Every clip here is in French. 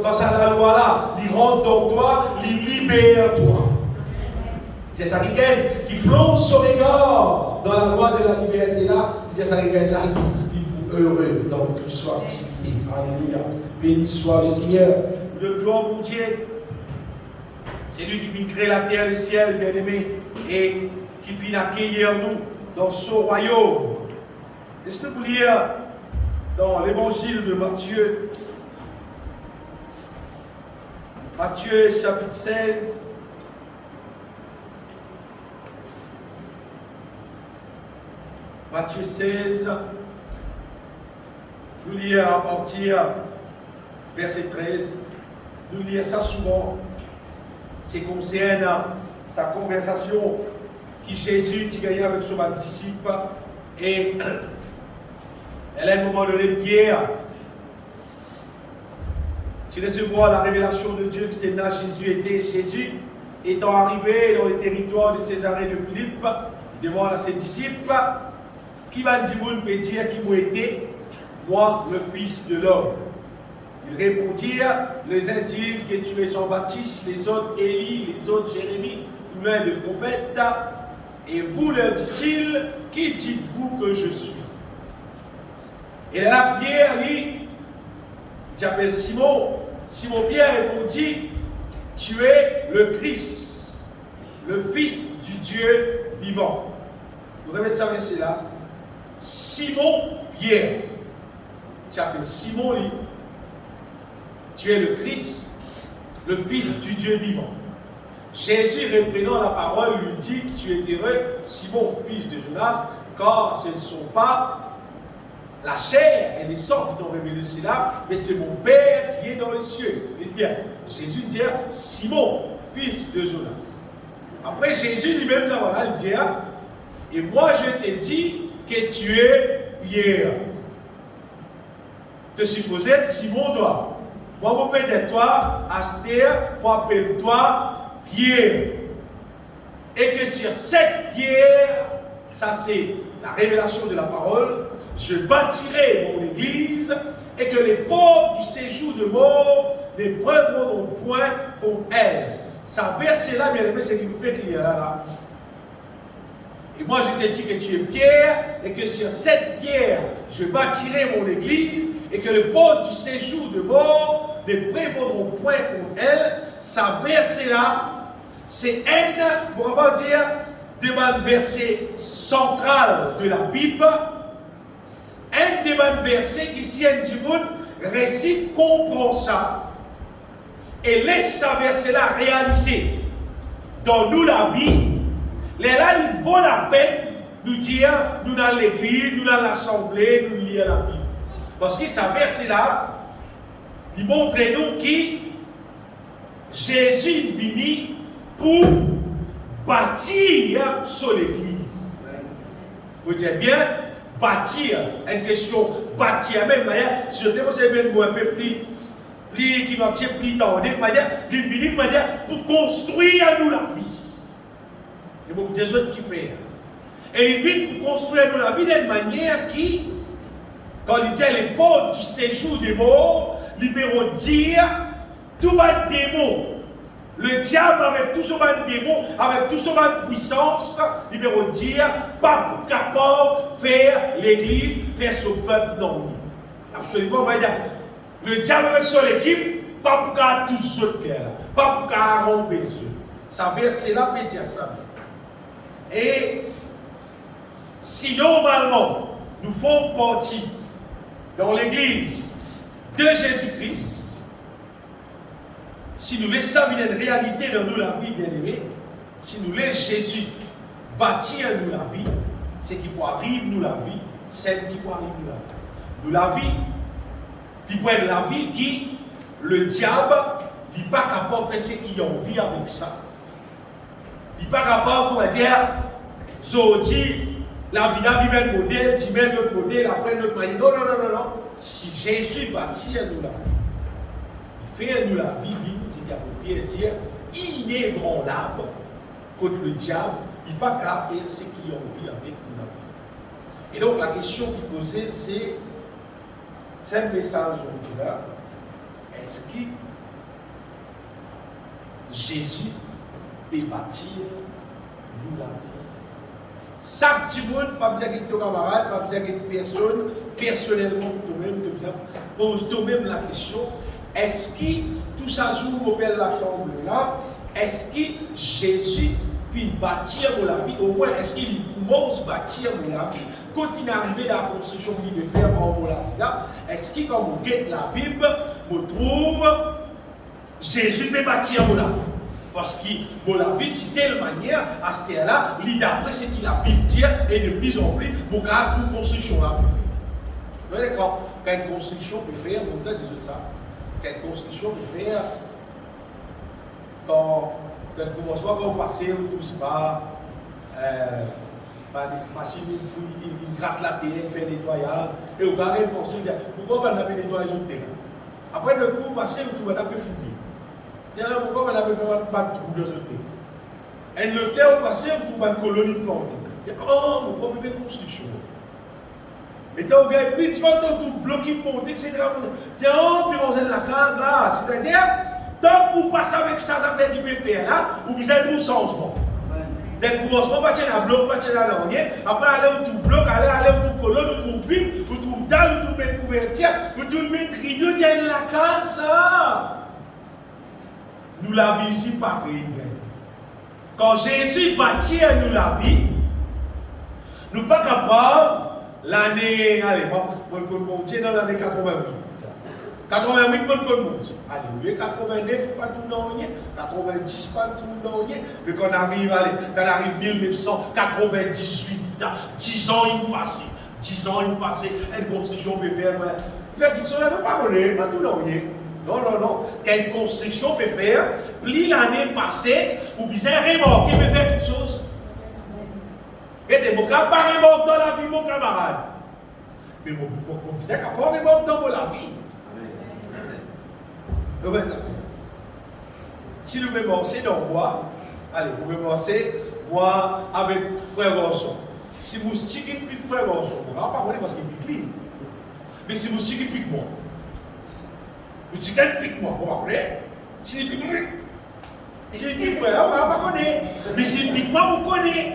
Quand ça la loi là, il rentre dans toi, il libère toi. C'est ça qui plonge son regard dans la loi de la liberté là, c'est ça qui est là, il est heureux dans toute son activité. Alléluia. Béni soit le Seigneur. Le gloire mon Dieu. C'est lui qui vient créer la terre et le ciel, bien-aimé, et qui vient accueillir nous dans son royaume. Laissez-nous vous lire dans l'évangile de Matthieu. Matthieu chapitre 16. Matthieu 16. Nous lire à partir verset 13. Nous lire ça souvent. C'est concerne sa conversation que Jésus a gagnée avec son disciple. Et elle a à un moment donné Pierre. Tu recevoir la révélation de Dieu que c'est là Jésus était. Jésus étant arrivé dans le territoire de Césarée de Philippe, il demande à ses disciples, qui va dire peut dire qui m'a été, moi le Fils de l'homme. Ils répondirent, les uns disent que tu es Jean-Baptiste, les autres Élie, les autres Jérémie, ou l'un des prophètes. Et vous leur dit-il, qui dites-vous que je suis? Et là Pierre dit, j'appelle Simon. Simon-Pierre répondit, tu es le Christ, le Fils du Dieu vivant. Vous répétez ça verset là. Simon-Pierre. J'appelle Simon, lui. Tu es le Christ, le Fils du Dieu vivant. Jésus, reprenant la parole, lui dit, tu es heureux, Simon, fils de Jonas, car ce ne sont pas la chair et les sangs qui t'ont révélé cela, mais c'est mon Père qui est dans les cieux. Et bien, Jésus dit, Simon, fils de Jonas. Après, Jésus lui-même, voilà, il dit, et moi je t'ai dit que tu es Pierre. Te supposais être Simon, toi. Moi, mon père dit, toi, Astère, moi, appelle-toi Pierre. Et que sur cette pierre, ça c'est la révélation de la parole, je bâtirai mon église et que les portes du séjour de mort ne prendront point contre elle. Ça verset là, bien aimé, c'est qu'il vous fait lire là. Et moi je te dis que tu es Pierre et que sur cette pierre, je bâtirai mon église et que les portes du séjour de mort ne prévaudront point contre elle. Ça verset là, c'est un, on va dire, de verset central de la Bible. Un des versets qui, si un petit monde récite, comprend ça et laisse ça verset-là réaliser dans nous la vie, les là, il vaut la peine de nous dire, nous dans l'église, nous dans l'assemblée, nous lire la Bible. Parce que ça verset-là, il montre nous que Jésus est venu pour bâtir sur l'église. Vous dites bien, bâtir, une question, bâtir, même manière, si je te conseille bien de un peu plus, qui va plus tard, pour construire nous la vie. Et beaucoup des autres qui font. Et il vient pour construire nous la vie d'une manière qui, quand il dit les portes du séjour des morts, il peut dire tout le démon. Le diable, avec tout son démon, avec tout son puissance, il peut dire, pas pour capable faire l'église, faire son peuple non. Absolument, on va dire, le diable avec son équipe, pas pour qu'à tous ceux là, pas pour qu'à romper eux. Ça verset là, peut dire ça. Et si normalement, nous faisons partie dans l'église de Jésus-Christ, si nous laissons une réalité dans nous la vie, bien-aimée, si nous laissons Jésus bâtir nous la vie, c'est qui peut arriver nous la vie, celle qui peut arriver nous la vie. Nous la vie, qui peut être la vie qui, le diable, n'est pas capable de faire ce qu'il a envie avec ça. Il n'est pas capable, on va dire, Zodi, la vie a vivre un modèle, tu mets le modèle, après notre manière. Non, non, non, non, non. Si Jésus bâtit nous la vie, il fait nous la vie, il peut dire inébranlable contre le diable, il n'est pas capable de faire ce qu'il a envie avec nous. Et donc la question qui est posée, c'est ce message aujourd'hui-là, est-ce que Jésus peut bâtir nous la vie? Chaque petit monde, pas besoin de ton camarade, pas besoin de personne, personnellement pour toi-même, pose toi-même la question, est-ce que tout ça joue au bel la chambre là, est-ce que Jésus peut bâtir la vie, au moins est-ce qu'il commence à bâtir la vie, quand il est arrivé dans la construction qu'il veut faire en la vie là, est-ce que quand vous guettez la Bible, vous trouvez Jésus peut bâtir la vie? Parce que la vie, de telle manière, à ce là d'après ce que la Bible dit, et de plus en plus, pour garder une construction là. Vous voyez, quand une construction peut faire, vous avez dit ça, quand une construction peut faire, quand le commencement, quand vous passez, vous trouvez pas, machine, il gratte la terre, il fait nettoyage, et vous regardez le conseil, pourquoi on a fait nettoyage au terrain? Après le coup, passé, vous trouvez un peu fouillé. Tiens, pourquoi on avait fait un pas de trou de ce thé? Et le thé au passé, on trouve une colonie plantée. Oh, pourquoi on fait une construction? Et donc, il y a plus de tout bloqué, monté, etc. Tiens, puis on fait la case là. C'est-à-dire, tant que vous passez avec ça, ça fait du PFR là, vous avez tout changement. Dès le commencement, pas tiens la bloc, pas tiens la langue. Après, aller au tout bloc, aller au tout colonne, vous trouvez bible, vous trouvez dalle, vous trouvez couverture, vous trouvez mettre rideau, tiens la case ça. Nous la vie ici pareil. Quand Jésus bâtit nous la vie, nous ne sommes pas capables, l'année, allez, on peut monter dans l'année 88. 88, on peut monter. Allez, 89, pas tout dans rien, 90, pas tout dans rien. Mais quand on arrive 1998, 10 ans il passé, 10 ans il passé, une construction peut faire, faire qui sont là, nous pas tout dans rien. Non, non, non. Quelle construction peut faire, plus l'année passée, ou bien remorquer peut faire quelque chose. Et des mots pas remorquer dans la vie, mon camarade. Mais mon bizarre, pas remorquer dans la vie. Si nous pouvons commencer dans moi, allez, vous pouvez commencer, moi, avec frère garçon. Si vous stickez plus de frère garçon, vous ne pouvez pas parler parce qu'il pique lui. Mais si vous stickez plus que moi, vous dites qu'elle pique moi, vous comprenez? Si il pique moi, si il pique moi, on ne va pas connaître. Mais si il pique moi, vous connaissez.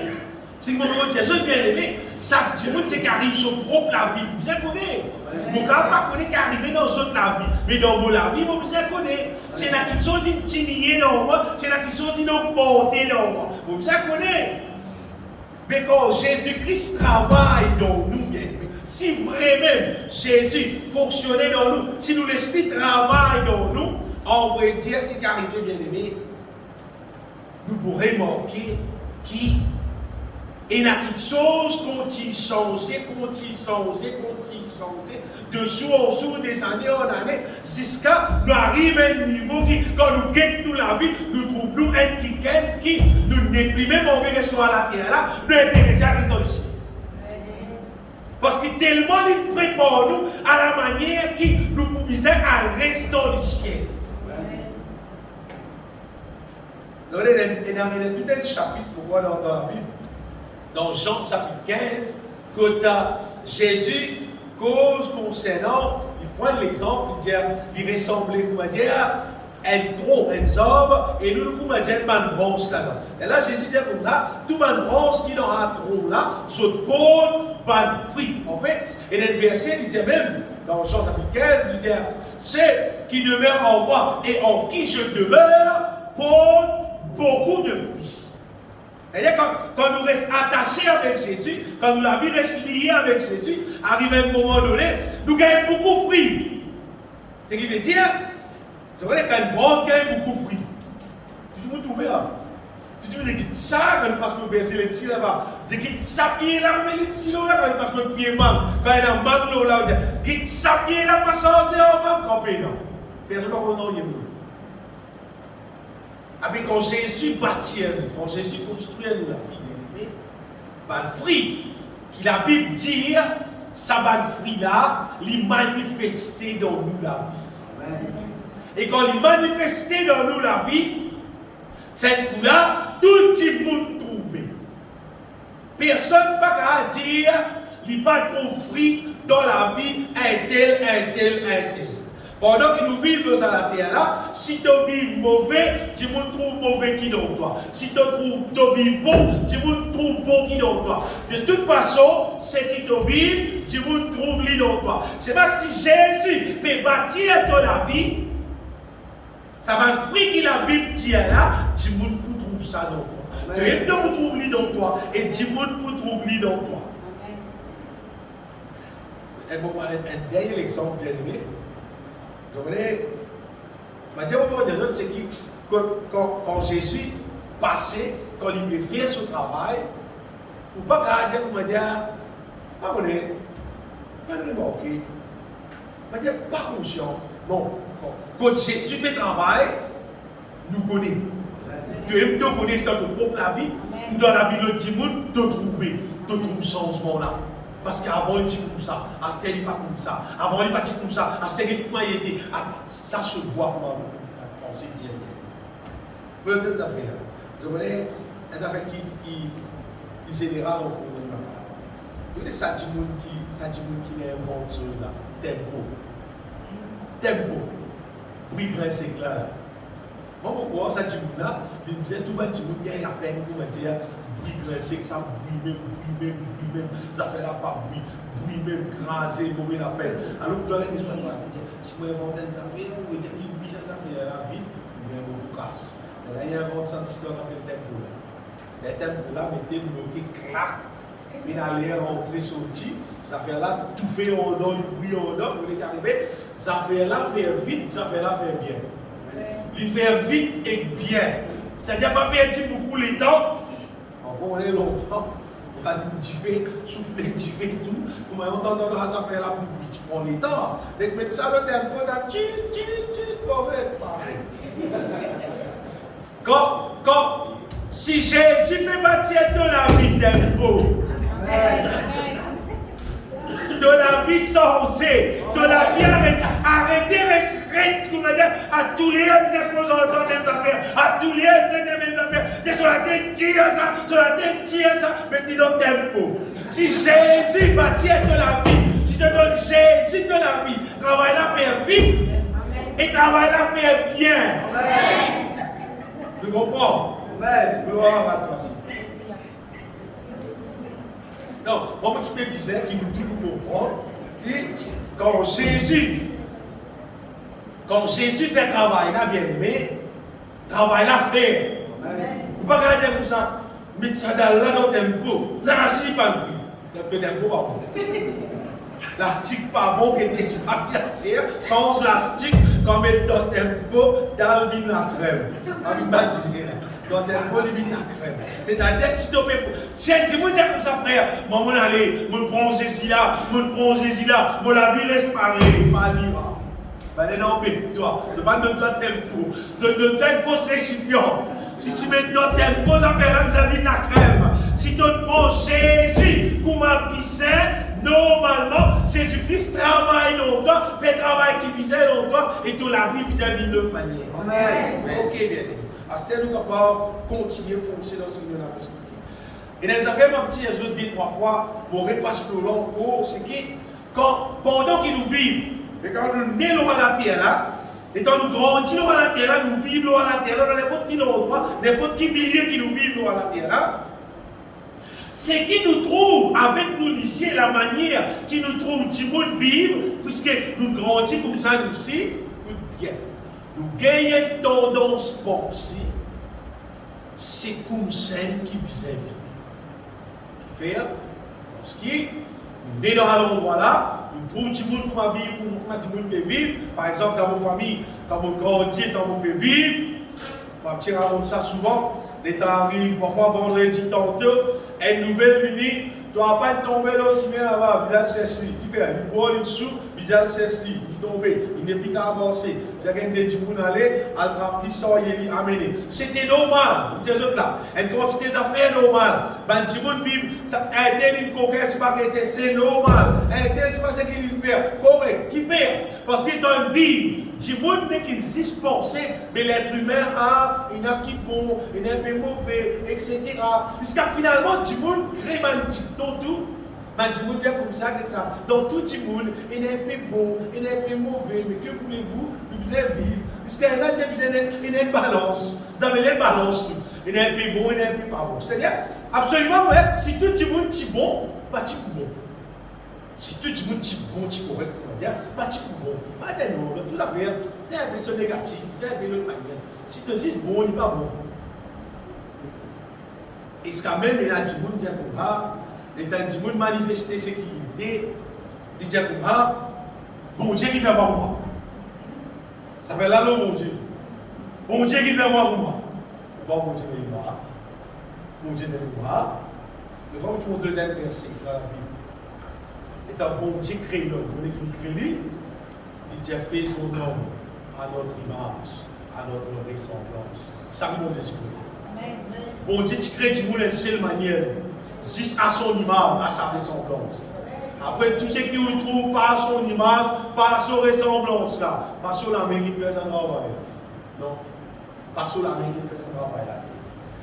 Si vous me dites, je bien aimé, ça dit c'est qui arrive sur propre la vie, vous bien connaissez. Vous ne pas connaître qui arrive dans votre la vie, mais dans la vie, vous bien connaissez. C'est là qui sont intimidés dans moi, c'est là qui sont portés dans moi, vous bien connaissez. Mais quand Jésus-Christ travaille dans nous, bien aimé, si vraiment Jésus fonctionnait dans nous, si nous l'esprit travaille dans nous, on pourrait dire, c'est qu'arrivé bien aimé, nous pourrions manquer qui et la petite chose continue changer, de jour en jour, des années en années, jusqu'à nous arriver à un niveau qui, quand nous gagnons la vie, nous trouvons un qui nous n'est plus même envie de rester à la terre là, nous intéressés à rester dans le ciel. Parce que tellement il prépare nous à la manière qui nous pouvons à rester dans le ciel. Donc, il y a tout un chapitre pour voir dans la Bible. Dans Jean chapitre 15, quand Jésus cause concernant, il prend l'exemple, il ressemblait, comment dire, un tronc, un arbre, et nous, comment dire, une branche là-bas. Et là, Jésus dit comme ça, toute une branche qui est dans un tronc là, se porte pas de fruit. En fait, et dans le verset, il dit même, dans Jean chapitre 15, il dit, ceux qui demeurent en moi et en qui je demeure portent beaucoup de fruits. C'est-à-dire quand nous restons attachés avec Jésus, quand nous la vie reste liée avec Jésus, arrive à un moment donné, nous gagnons beaucoup de fruits. Ce qui veut dire, c'est vrai qu'une branche gagne beaucoup de fruits. Tu peux trouver là. Tu veux dire que ça, quand nous passons le verset là-dessus là-bas, c'est que ça pied là, mais les silos là, quand nous passons le pied manque, quand il y a un manque là, que ça pied là, pas ça, c'est un manque campé non. Personne n'a pas de nom. Avec quand Jésus bâtit nous, quand Jésus construit nous la vie, le fruit qui la Bible dit, ça va le fruit là, il manifesté dans nous la vie. Amen. Et quand il manifesté dans nous la vie, cette coup-là, tout le monde trouve. Personne ne peut dire qu'il n'y a pas de fruit dans la vie, un tel. Pendant que nous vivons à la terre là, si tu vis mauvais, tu me trouves mauvais qui dans toi. Si tu vis bon, tu me trouves bon qui dans toi. De toute façon, ce qui te vivent, tu me trouves lui dans toi. C'est pas si Jésus peut bâtir ton vie, ça va fruit qu'il a Bible dit là, tu me trouves ça dans toi. Tu me trouves lui dans toi et tu me trouves lui dans toi. Un dernier exemple bien aimé. C'est que quand Jésus passait, quand il fait son travail, ou pas qu'à dire, on va dire, pas remarqué, on va dire, pas conscient. Non, quand Jésus fait travail, nous connaissons. Tu aimes te connaître ça, ton propre la vie, ou dans la vie de tout le monde, te trouver changement là. Parce qu'avant, il était comme ça, à ce il pas comme ça. Avant, il pas comme ça, à ce il était. Ça se voit comment on s'est dit. Vous voyez des affaires. Je connais des affaires qui générales au monde. Vous voyez ça, du monde qui invente cela. Tempo. Oui, c'est clair. Moi, pourquoi ça, du monde là, il me disait tout le monde qui a à peine pour me dire. C'est que ça brûle même, ça fait là pas brûle même, crasé, mauvais la peine. Alors que dans les histoires, si vous inventez des affaires, vous pouvez dire qu'il brûle cette affaire la vie, mais vous casse. Là, il y a un autre sens qu'on appelle tempo. Les tempos là, mettez le bloqué, clac, puis allez rentrer sorti, ça fait là, tout fait en dedans, le bruit en dedans, vous voulez arriver, ça fait là, faire vite, ça fait là, faire bien. Il fait vite et bien. C'est-à-dire pas perdre beaucoup le temps. On est longtemps, on va dire souffler, tout. Comment on entend dans ça faire la pluie, tu prends les temps. Dès que ça le tempo, si Jésus peut bâtir de la vie tempo, de la vie sensée, de la vie arrêtez, à tous les hommes, vous êtes les mêmes affaires, à tous les hommes, vous êtes les mêmes affaires, t'es sur la tête, tire ça, mettez dans le tempo. Si Jésus bâtit de la vie, si tu donnes Jésus de la vie, travaille la faire vite et travaille la faire bien. Amen. Tu comprends? Amen. Gloire à toi. Non, mon petit peu bizarre qui nous dit nous comprendre. Quand Jésus fait travail là, bien aimé, travail là fait. Vous ne pouvez pas regarder comme ça, mettre ça dans le tempo. Là, je ne pas le tempo pas bon. La stick pas bon, qui était pas bien faire, sans la stick, comme mettre dans le tempo, dans le vin la crème. Dans le tempo, le vin la crème. C'est-à-dire, si tu peux. J'ai dit, moi, comme ça, frère, moi, je vais aller, je prends Jésus là, je la vie reste pareille, pas dire. Non, mais toi, ne pas de toi tempo. De toi, une fausse récipient. Si tu mets dans tempo, ça fait vis-à-vis de la crème. Si tu prends Jésus comme un piscin, normalement, Jésus-Christ travaille dans toi, fait travail qui visait dans toi, et tu la vie vis-à-vis de le panier. Amen. Ok, bien aimé. À ce nous capables continuer à foncer dans ce que nous avons expliqué. Et dans les affaires, ma petite, je dis 3 fois, pour repasser plus long, c'est que pendant qu'ils nous vivent, et quand nous naissons à la terre là, et quand nous grandissons à la terre là, nous vivons à la terre là, dans n'importe quel endroit, n'importe quel milieu qui nous vivons à la terre là, ce qui nous trouve avec nous ici, la manière qui nous trouve du monde vivre, puisque nous grandissons comme ça nous aussi, bien. Nous gagnons tendance à penser, c'est comme ça qui vous invite. Qui fait, parce que nous sommes dans l'endroit là, nous trouvons du monde pour vivre, pour du monde peut vivre. Par exemple, dans vos familles, quand vous grandissez, quand vous pouvez vivre, on va dire ça souvent, les temps arrivent, parfois vendredi, tantôt, une nouvelle minute, tu ne dois pas tomber là aussi bien là-bas, visage cesse-li. Qui fait, il boit, il soupe, visage cesse-li, il tombe, il n'est plus qu'à avancer. Il y a quelqu'un qui dit, vous allez, à remplir ça, il est amené. C'était normal, vous êtes là. Une quantité d'affaires normales. Ben, tu peux vivre, un tel, il coquet, c'est pas que c'est normal. Un tel, c'est pas ce qu'il fait. Correct. Qui fait? Parce que dans une vie, du monde n'est qu'il existe penser, mais l'être humain a une qui bon, une un peu mauvais, etc. Jusqu'à finalement, du monde crée un petit tout. Mais du monde comme ça, comme ça. Dans tout le monde, il est un peu bon, il est un peu mauvais, mais que voulez-vous? Vous devez vivre. Parce qu'il y a une balance. Dans une balance, il est un peu bon, il est un peu pas bon. C'est-à-dire, absolument, ouais, si tout le monde est bon, pas de bon. Si tout le monde est bon, tu correct, pas de bon. Pas de non, tout à fait, c'est une impression négative, c'est une autre manière. Si tu es bon, il n'est pas bon. Et ce quand même, il y a du monde qui a du monde manifester ce qu'il était, il dit bon Dieu qui fait pour moi. Ça fait là le bon Dieu. Bon Dieu qui fait moi pour moi. Bon Dieu qui fait moi. Bon Dieu qui fait moi. Le fois où tu montres le dernier verset dans la Bible. Et un bon Dieu crée l'homme. Vous voulez qu'il crée lui? Il a fait son homme à notre image, à notre ressemblance. Ça me montre Dieu. Bon Dieu qui crée du monde d'une seule manière. Juste à son image, à sa ressemblance. Après, tout ce qui nous trouve par son image, par son ressemblance, là, pas sur la main qui fait son travail. Non, pas sur la main qui fait son travail là.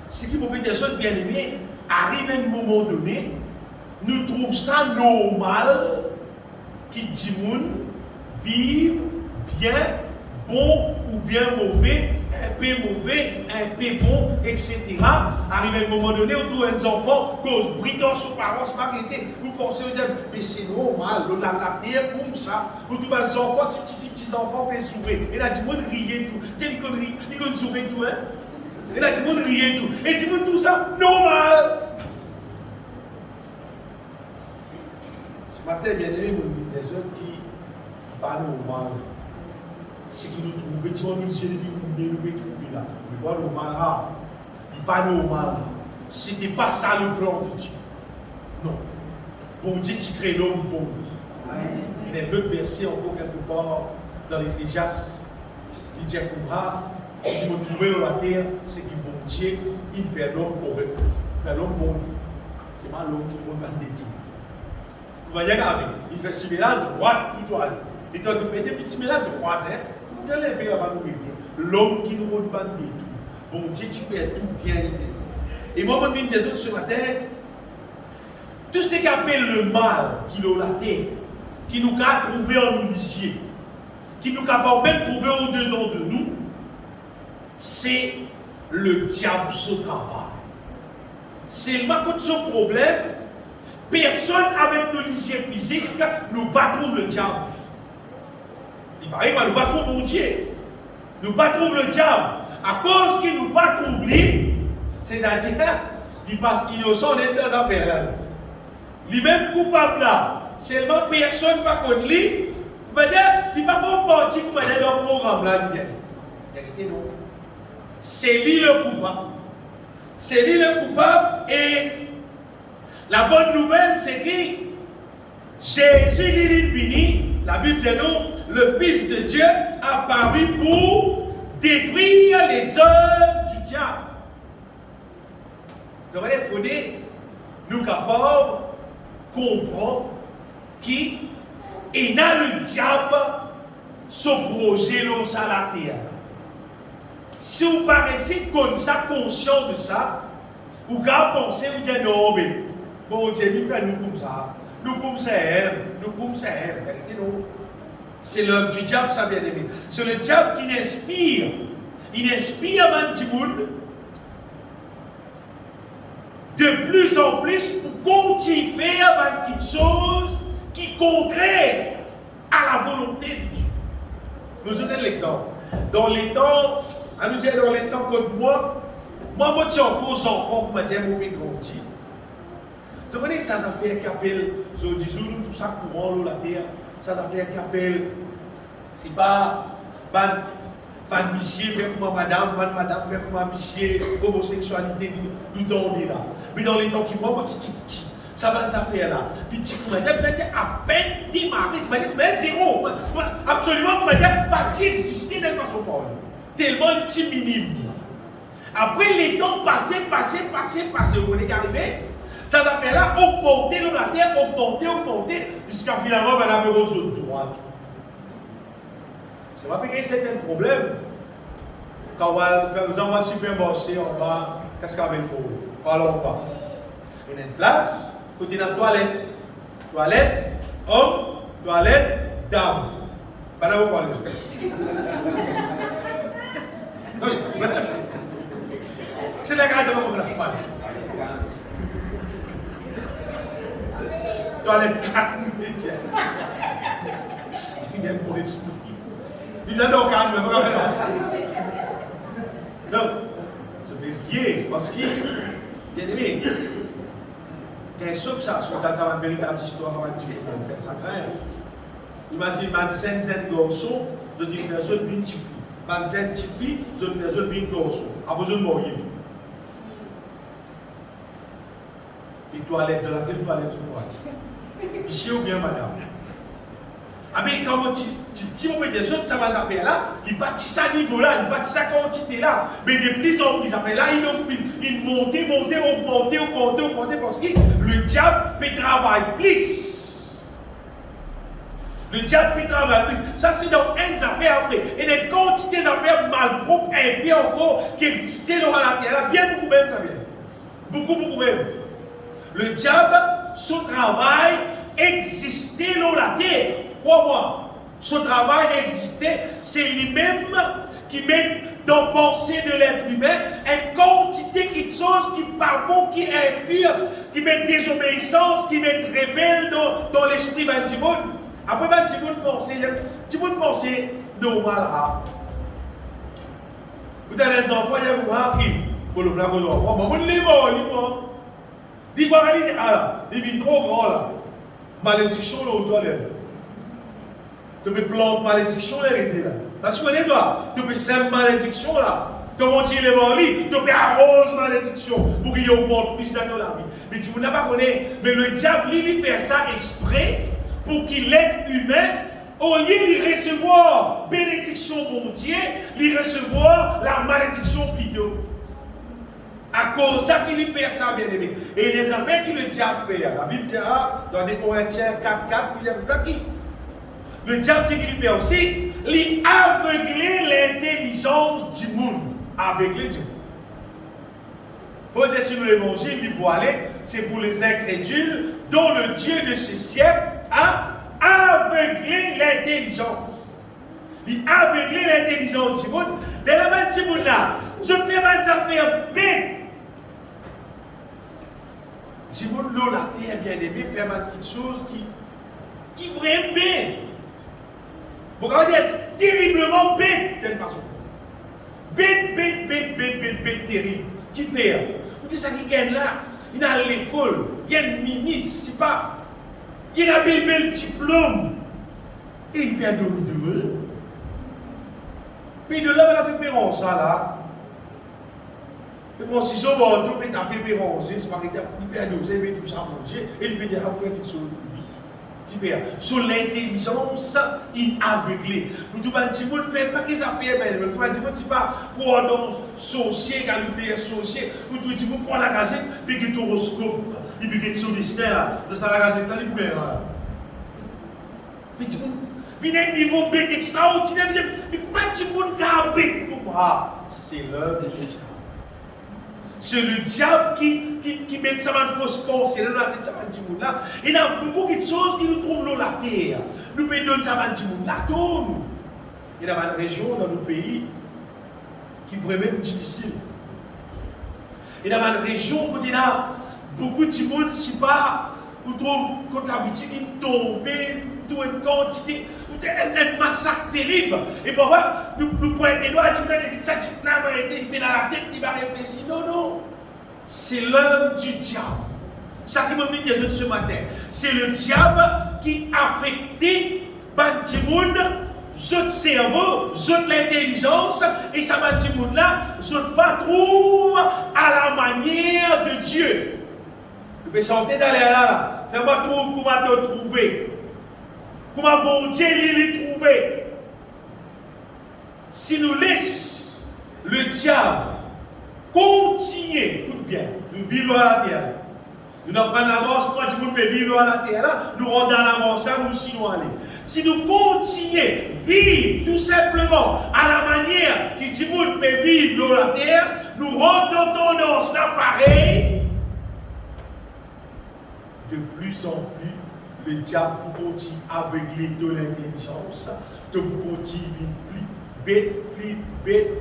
Ce qui peut être bien aimé, arrive à un moment donné, nous trouvons ça normal qu'il dit monde vive bien, bon ou bien mauvais, un peu mauvais, un peu bon, etc. Arrive à un moment donné, on trouve des enfants qui brident sur parents, vous pensez, mais c'est normal, la terre comme ça. Vous trouvez des enfants, petits enfants qui sourire. Et là, du monde riait tout. Tu sais, ils ont sourire tout, hein. Et là, du monde riait tout. Et du monde tout ça, normal. Ce matin, bien aimé, des hommes qui pas normal. Ce qui nous trouve, tu vois, nous disons depuis nous trouver là. Mais pas normal, il n'est pas normal. Ce n'était pas ça le plan de Dieu. Non. Bon Dieu, tu crées l'homme bon. Il y a un autre verset encore quelque part dans l'Ecclésiaste qui dit comme ça, ce qui me trouve dans la terre, c'est que bon Dieu, il fait l'homme correct. Il fait l'homme bon. C'est pas l'homme qui regarde tout. Vous voyez, il fait similaire à droite pour toi aller. Et tu as dit, petit similaire à droite, hein. L'homme qui nous regarde tout. Bon Dieu, tu fais tout bien. Et moi, je me dis des autres ce matin, tout ce qui appelle le mal qui est la terre, qui nous a trouvé en nous ici, qui nous a même trouvé au-dedans de nous, c'est le diable ce travail. Seulement quand ce problème, personne avec nos lycées physiques nous bat trouve le diable. Il paraît que nous bat trouve mon Dieu. Nous bat trouve le diable. À cause qu'il nous bat trouve lui, c'est-à-dire, parce qu'il est dans les affaires. Lui-même coupable là, seulement personne ne va connaître lui. Il va dire, il va pas partir pour aller dans le programme là. C'est lui le coupable. C'est lui le coupable. Et la bonne nouvelle, c'est que Jésus, il est venu, la Bible dit non, le Fils de Dieu apparu pour détruire les œuvres du diable. Donc, il faut nous capables comprendre qu'il y a le diable ce projet là à la terre. Si vous paraissez comme ça, conscient de ça, vous pouvez penser, vous dites non, mais bon Dieu, nous comme ça, nous comme ça, nous comme ça, c'est l'œuvre du diable, ça bien aimé. C'est le diable qui inspire. Il inspire un petit monde de plus en plus pour continuer à faire quelque chose qui est contraire à la volonté de Dieu. Nous donnons l'exemple. Dans les temps, à nous dire dans les temps comme moi, je suis encore aux enfants pour me dire, moi, je grandis. Vous connaissez ça, ça fait un appelle, je dis, tout ça courant, la terre, ça fait un appelle, c'est pas, monsieur, avec moi, madame, avec moi, monsieur, homosexualité, nous tombons là. Mais dans les temps qui moi, petit, ça va nous faire là. Petit, vous m'avez dit, à peine démarré, vous m'avez dit, mais zéro. Absolument, vous m'avez dit, pas exister dans ma façon. Tellement petit minime. Après, les temps passés, vous voyez qu'arriver, ça va faire là, augmenter la terre, augmenter, jusqu'à finalement, on a besoin de droite. Ça va péter certains problèmes. Quand on va faire, nous allons supermarché, on va casser avec nous. Parlons pas. Il y a une place, côté de la toilette. toilette, homme, toilette, dame. Pas là où parler. C'est la garde de mon frère. Toilette 4, métier. Il y a un bon esprit. Il a donc calme, non. Je vais rier parce qu'il, bien aimé, quand il saute ça, sur une véritable histoire, on va dire, on fait ça quand même. Imagine, une zen garçon, je dis, personne 20 filles. Une zen fille, je dis, personne 20 garçons. A besoin de mourir. Et toilette, de laquelle toilette tu vois? Chez ou bien madame? Ah mais quand si vous mettez des autres, ça va faire là, ils bâtissent à niveau là, ils bâtissent à quantité là, mais de plus en plus, après là, ils montent, augmenter, parce que le diable peut travailler plus. Le diable peut travailler plus. Ça c'est dans un affaire après. Et des quantités d'affaires malpropres, impies encore, qui existaient dans la terre là, bien beaucoup même, ça vient. Beaucoup même. Le diable, son travail existait dans la terre. Crois-moi, son travail existait, c'est lui-même qui met dans la pensée de l'être humain une quantité de choses qui parle bon, qui est impure, qui met désobéissance, qui met rebelle dans l'esprit du monde. Après, du monde pensée normal. Vous avez des enfants, il y a des enfants qui, pour le blague aux enfants, il est trop grand là. Malédiction là au toilette. Tu peux planter malédiction là. Parce que tu peux sème malédiction là. Comment tu les maris, tu peux arroser malédiction pour qu'il y ait au plus dans la vie. Mais tu n'as pas connu. Mais le diable, il fait ça exprès pour qu'il l'être humain, au lieu de recevoir bénédiction mon Dieu, il recevoir la malédiction plutôt. À cause de ça qu'il fait ça, bien aimé. Et les affaires que le diable fait, la Bible dit dans des Corinthiens 4, le diable, c'est qu'il fait aussi, il aveugler l'intelligence du monde. Aveugler Dieu. Pour dire sur l'évangile, il faut aller, c'est pour les incrédules, dont le Dieu de ce siècle a aveuglé l'intelligence. Il a aveuglé l'intelligence du monde. De la main du monde là, je fais des affaires bêtes. Du monde là, la terre bien aimé, fait quelque chose qui vraiment bête. Vous regardez, terriblement bête, de toute façon. Bête, terrible. Qui fait? Vous dites ça qui gagne là? Il a l'école, il y a une ministre, c'est pas. Il a un bel diplôme. Et il perd de l'eau. Puis de là, il a fait péron ça là. Et bon, si son bateau peut taper péron, c'est pas qu'il perd de l'eau, il peut tout ça manger, et il peut dire à faire qu'il soit sur l'intelligence, il aveuglé. Nous devons dire que nous ne faisons pas que ça fait bien. Nous devons dire que ce n'est pas pour un sorcier, quand nous payons sorcier. Nous devons dire que pour la gazette, puis que l'horoscope, et puis que son destin là, de ça la gazette, là, il est bien là. Mais tu vois, un niveau bête extraordinaire. Mais comment tu peux bête comme moi? C'est l'heure de Dieu. C'est le diable qui met ça dans fausse pensée, dans la tête, ça va dire là. Il y a beaucoup de choses qui nous trouvent dans la terre. Nous mettons ça va dire là, tout. Il y a une région dans nos pays qui est vraiment difficile. Il y a une région où il y a beaucoup de monde, si pas, où quand la boutique est tombée, toute une quantité, un massacre terrible. Et pourquoi nous pointons les doigts, tu me dis que ça, tu m'as dans la tête, il va réfléchir. Non. C'est l'œuvre du diable. Ça qui m'a dit ce matin. C'est le diable qui a affecté Bantimoun, votre cerveau, votre l'intelligence, et ça Bantimoun là, votre pas trouve à la manière de Dieu. Vous pouvez chanter d'aller là, fais-moi trouver comment te trouver. Comment bon Dieu l'y trouver. Si nous laissons le diable continuer, écoute bien, nous vivons à la terre. Nous n'avons pas la mort, comment tu peux vivre à la terre là, nous rentrons dans la mort, ça nous aussi nous aller. Si nous continuons à vivre tout simplement à la manière que tu peux vivre dans la terre, nous rentrons dans tendance là pareil. De plus en plus, le diable pour continuer avec les de l'intelligence, de continuer plus bête,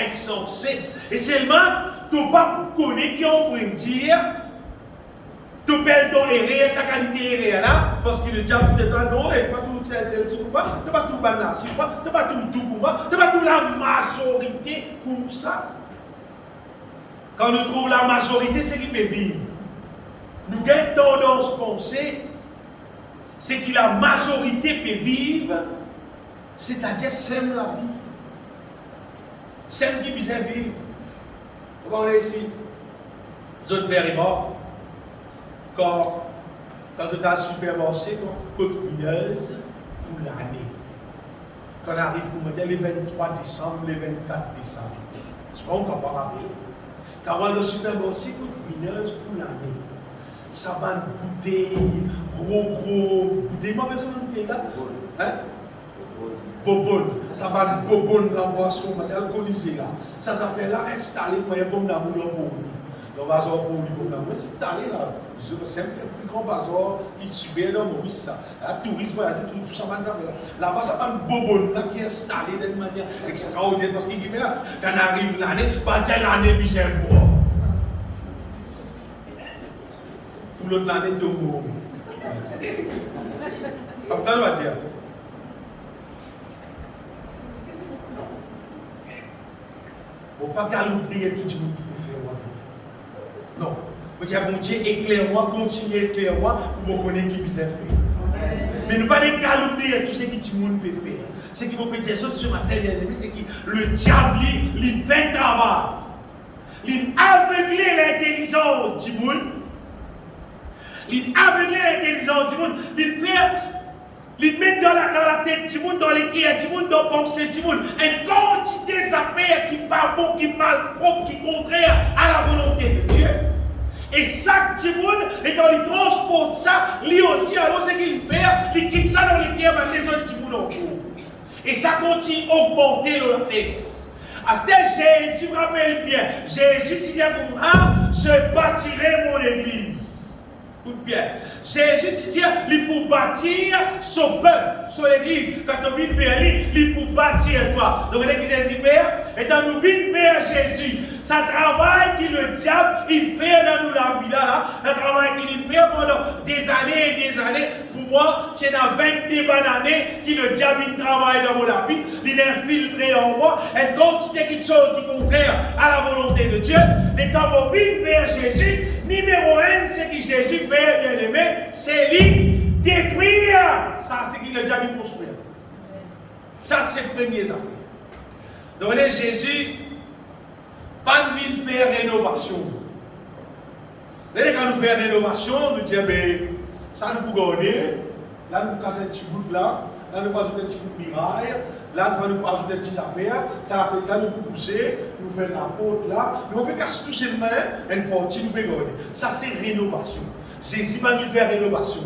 insensé. Et seulement, tu n'as pas pour connaître qui on veut dire, tu perds ton erreur, sa qualité erreur là, parce que le diable te dit non, et pas tout tel pour moi, tu pas tout banal, tu pas tout pour moi, tu pas tout la majorité pour ça. Quand nous trouvons la majorité, c'est qui peut vivre. Nous avons tendance à penser, c'est que la majorité peut vivre, c'est-à-dire sème la vie. Sème qui peut vivre. On est ici. Zone Ferry-Mort. Quand tu as supermarché, comineuse pour l'année. Quand on arrive pour les 23 décembre, les 24 décembre. C'est pas encore pas rappelé. Quand on a le supermarché, comineuse pour l'année. Ça va bouteille, gros bouteille. Moi, besoin de bouteille là. Hein? Bobonne. Ça va bobonne la boisson, alcoolisée là. Ça fait là, installé, moi, il y a un bon amour dans le Le bazar pour lui, on a installé là. C'est le plus grand bazar qui subit dans le ça. Le tourisme, tout ça, là-bas, ça va un bobonne là qui est installé d'une manière extraordinaire. Parce qu'il dit, quand on arrive l'année, pas dire l'année, puis c'est un bois. Pour l'autre année, tout le monde. Après, on va dire. On ne peut pas galouper tout le monde qui peut faire. Non. Vous dites, bon Dieu, éclaire-moi, continue, éclaire-moi, pour me connaître qui peut faire. Mais nous ne pouvons pas galouper tout ce que tout le monde peut faire. Ce qui peut dire ce matin, bien aimé, c'est que le diable, il fait un travail. Il aveugle l'intelligence du monde. Il aveugle l'intelligence du monde. Il met dans la tête du monde, dans les cœurs du monde, dans la pensée du monde, une quantité d'affaires qui pas bon, qui mal propre, qui contraire à la volonté de Dieu. Et chaque du monde, et quand il transporte ça, lui aussi, alors ce qu'il fait, il quitte ça dans les cœurs, mais les autres du monde en cours. Et ça continue à augmenter dans la terre. À ce stade, Jésus me rappelle bien, Jésus dit à moi, je bâtirai mon église. Écoute bien. Jésus dit, il pour bâtir son peuple, son église. Quand on vient vers lui, il pour bâtir toi. Donc, Jésus Père, et quand nous venons vers Jésus, ça travail que le diable, il fait dans nous la vie là, le travail qu'il fait pendant des années et des années. Pour moi, c'est dans 22 bonnes années que le diable il travaille dans mon vie, il est infiltré dans moi, et quantité de choses qui contraire à la volonté de Dieu. Et quand on vient vers Jésus, numéro 1, c'est que Jésus fait, bien aimé, c'est lui détruire. Ça, c'est qu'il le diable construire. Ça, c'est les premières affaires. Donc, Jésus, pas de faire rénovation. Quand nous faisons rénovation, nous disons, ça nous peut garder. Là, nous cassons un petit bout là. Là, nous faisons un petit bout de miraille. Là, nous faisons des petites affaires. Ça fait là, nous pouvons pousser. Nous faisons la porte là. Nous pouvons casser tous ces mains. Une partie, nous pouvons garder. Ça, c'est rénovation. C'est si pas de faire rénovation.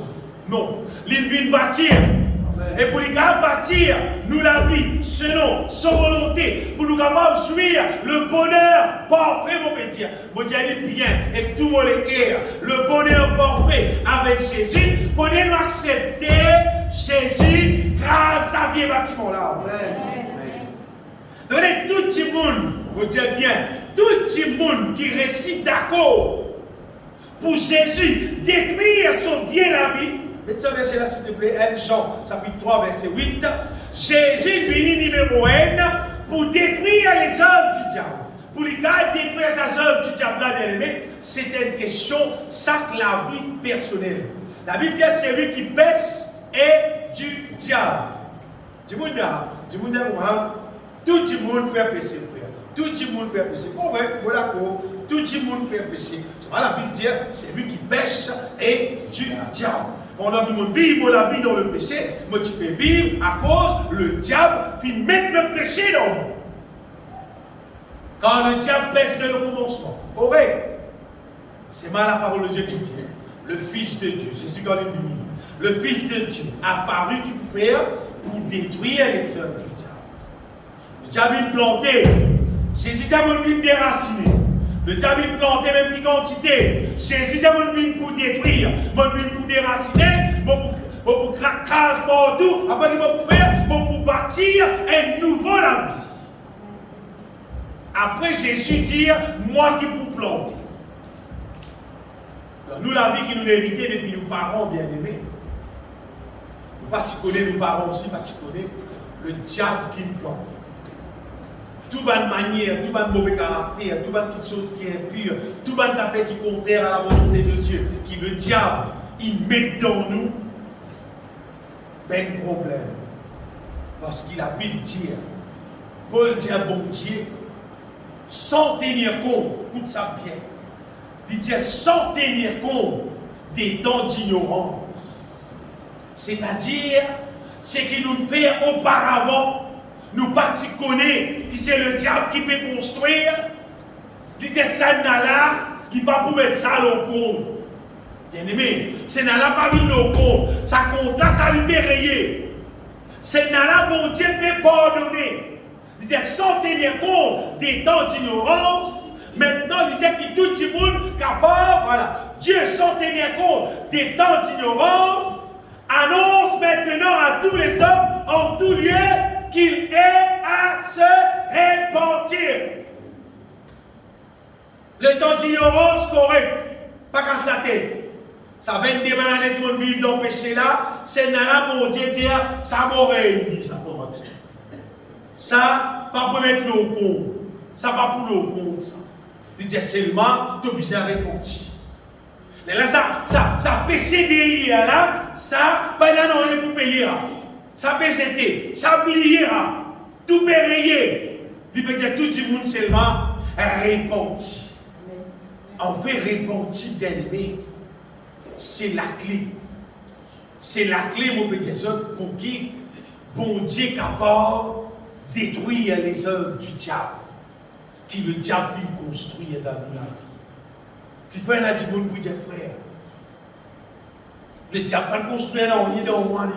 Non. Il vient bâtir. Et pour les gars bâtir, nous la vie, selon son volonté, pour nous capables jouir le bonheur parfait, mon petit. Mon Dieu dit bien, et tout mon cœur, le bonheur parfait avec Jésus, pour nous accepter Jésus grâce à ce bâtiment là. Donc, tout le monde, vous dites bien, tout le monde qui récite d'accord pour Jésus détruire son bien la vie. Mettez ce verset là, s'il te plaît, 1 Jean, chapitre 3, verset 8. Jésus venu numéro 1 pour détruire les œuvres du diable. Pour les gars détruire sa œuvre du diable, là, bien aimé, c'était une question, ça que la vie personnelle. La Bible dit c'est celui qui pêche est du diable. Dis-moi, tout le monde fait pécher, frère. Tout le monde fait pécher. Correct, voilà quoi. Tout le monde fait pécher. C'est pas la Bible dit, c'est lui qui pêche est du diable. Pendant que nous vivons la vie dans le péché, moi tu peux vivre à cause le diable fait mettre le péché dans nous. Quand le diable pêche de nos commencements, correct. C'est mal la parole de Dieu qui dit. Le Fils de Dieu, Jésus quand il est venu, le Fils de Dieu apparu qui peut faire pour détruire les œuvres du diable. Le diable est planté. Jésus a voulu déraciner. Le diable il plantait même une quantité. Jésus dit mon vient pour détruire, mon vient pour déraciner, pour craser partout. Après il va faire, pour bâtir un nouveau la vie. Après Jésus dit, moi qui pour planter. Donc, nous la vie qui nous hérité depuis nos parents bien aimés. Nous pas connaître nos parents aussi, pas connaître le diable qui nous plante. Tout bonne manière, tout bon mauvais caractère, tout bonne chose qui est impure, tout bonne affaire qui est contraire à la volonté de Dieu, qui le diable, il met dans nous, ben problème. Parce qu'il a pu dire, Paul dit à bon Dieu, sans tenir compte, pour sa bien, il dit sans tenir compte des temps d'ignorance. C'est-à-dire, ce qui nous fait auparavant, nous pas connaître qui c'est le diable qui peut construire. Il dit ça là, il pas pour mettre ça au compte. Bien aimé, c'est là pas mis au compte. Ça compte là, ça libéré. C'est là bon Dieu peut pardonner. Il dit sans tenir compte des temps d'ignorance. Maintenant, il dit que tout le monde capable, voilà. Dieu sans tenir compte des temps d'ignorance annonce maintenant à tous les hommes en tout lieu qu'il est à se repentir. Le temps d'ignorance correct, pas qu'à sa tête. Ça 22 années tout le monde vit dans le péché là, c'est là pour Dieu dire, ça m'aurait dit, ça commence. Ça, pas pour mettre le compte. Ça, pas pour le compte, ça. Il dit seulement, tu as repentir. Et là, ça péché derrière là, ça, pas là, non, pour payer. Ça peut jeter, ça oubliera, tout peut rayer. Il peut dire tout le monde seulement repentir. En fait, repentir bien aimé, c'est la clé. C'est la clé, mon petit soeur, pour qui bon Dieu est capable de détruire les œuvres du diable, qui le diable vient construire dans la vie. Qui fait un adibon pour dire frère. Le diable va construire dans rien dans moi.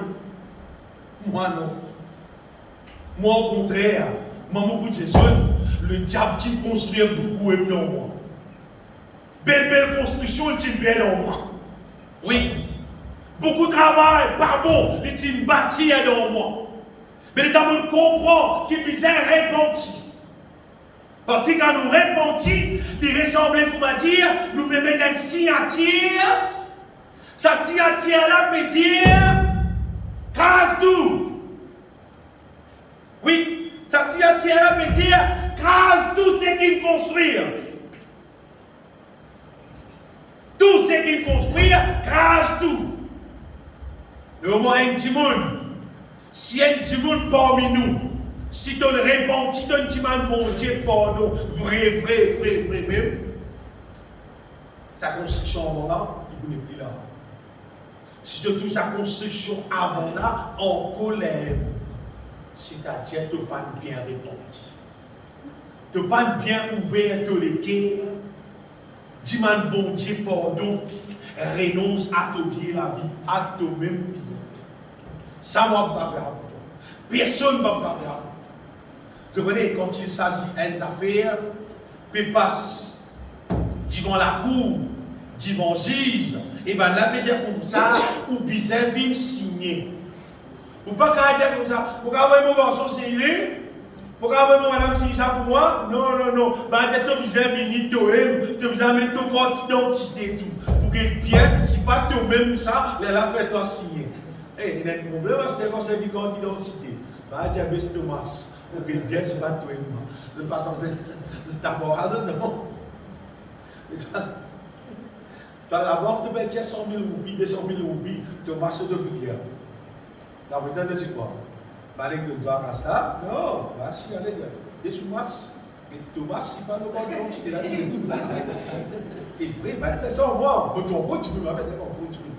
Moi non. Moi au contraire, moi mon petit soeur, le diable dit construire beaucoup dans moi. Belle construction, il dit bien dans moi. Oui. Beaucoup de travail, pardon, il dit bâtir dans moi. Mais le diable comprend qu'il puisse repentir. Parce que quand nous repentons, il ressemble, comment dire, nous pouvons mettre une signature. Sa signature-là peut dire, crase tout. Oui, sa signature-là peut dire, crase tout ce qu'il construit. Tout ce qu'il construit, crase tout. Le moment un petit monde, si un petit monde parmi nous, si tu réponds, si tu demandes mon Dieu pardon, vrai même, sa construction avant là, il ne plus là. Si tu touches sa construction avant là, en colère, c'est-à-dire tu n'as pas bien répondu. Tu n'as pas bien ouvert tous les cœurs, demande bon Dieu pardon, renonce à te vivre la vie, à toi-même. Ça, moi, je ne vais pas faire pour toi. Personne ne va pas faire. Vous comprenez, quand il s'agit des affaires, puis passe devant la cour, devant le juge, et bien là, il dire comme ça, ou bien vient signer. Ou pas qu'à dire comme ça, pour qu'avoir mon garçon signé, pour qu'avoir mon madame signer ça pour moi, non. Ben, tu as besoin de venir toi-même, tu as besoin de mettre ton compte d'identité tout. Pour que le bien, si pas toi-même ça, là, fais-toi signer. Il y a un problème, c'est qu'on s'est dit compte d'identité. Ben, tu as besoin de Thomas. Pour que le bien, c'est pas toi-même. Le patron de d'abord, non. Tu as d'abord, tu mets 100 000 roupies, 200 000 roupies, tu marches de filière. La méthode, c'est quoi? Balek de doigt à ça? Non, vas-y, allez, et Thomas, et Thomas, si pas le bon nom, je t'ai là, et puis, ben, fais ça en moi, pour ton tu peux me faire ça comme tu peux.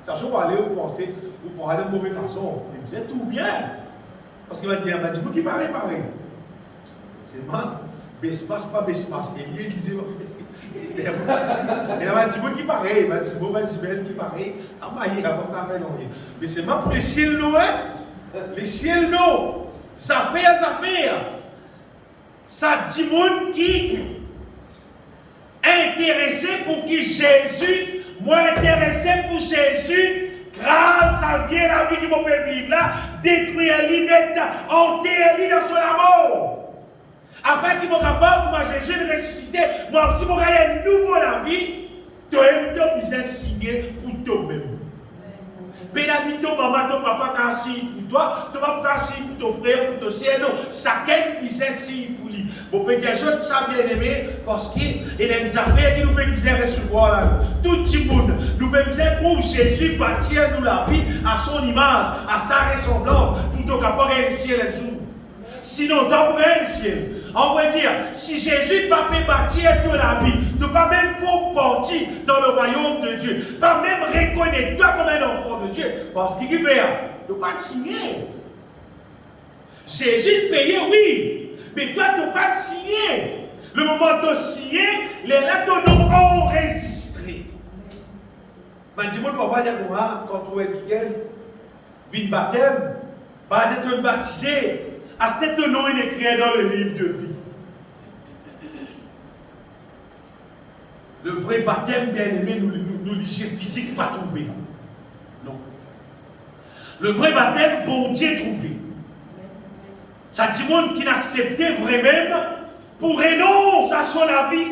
Sachant pour aller au penser, ou pour aller de mauvaise façon, vous êtes tout bien. Parce qu'il va dire, il y a qui pareil. C'est mal, Besmas, pas Besmas, et Élisée. Il y a un petit peu qui pareil, il y a un petit peu qui pareil, il n'y a pas de faire. Mais c'est pas pour les ciels, non, hein? Les ciels, non. Ça fait. Ça dit monde qui intéressé pour qui Jésus, moi intéressé pour Jésus, grâce à bien la vie qui m'a fait vivre là, détruire l'inette, enterrer dans son amour. Afin qu'il m'a capable, moi Jésus de ressusciter, moi si moi j'ai un nouveau la vie, tu as besoin de signer pour toi-même. Mais là, dit ton maman, ton papa, quand si pour toi, ton papa, si pour ton frère, pour ton sœur, non, ça qu'elle besoin si pour lui. Bon, peut-être je ça bien aimé, parce qu'il y a des affaires qui nous fait besoin recevoir là. Tout le monde, nous fait besoin pour Jésus bâtir nous la vie à son image, à sa ressemblance, pour ton capable le ciel et le jour. Sinon, dans le ciel. On va dire, si Jésus ne peut pas bâtir de la vie, ne pas même faire partie dans le royaume de Dieu, pas même reconnaître toi comme un enfant de Dieu, parce qu'il dit, ne pas te signer. Jésus payait, oui, mais toi, tu ne pas te signer. Le moment de signer, les là, ton nom enregistré. Mais dis-moi, papa, quand tu es quelqu'un, vie de baptême, pas de te baptiser. À cet nom, il est écrit dans le livre de vie. Le vrai baptême, bien aimé, nous l'hygiène physique pas trouvé. Non. Le vrai baptême, bon Dieu trouvé. Ça dit monde qui n'acceptait vraiment pour renoncer à son avis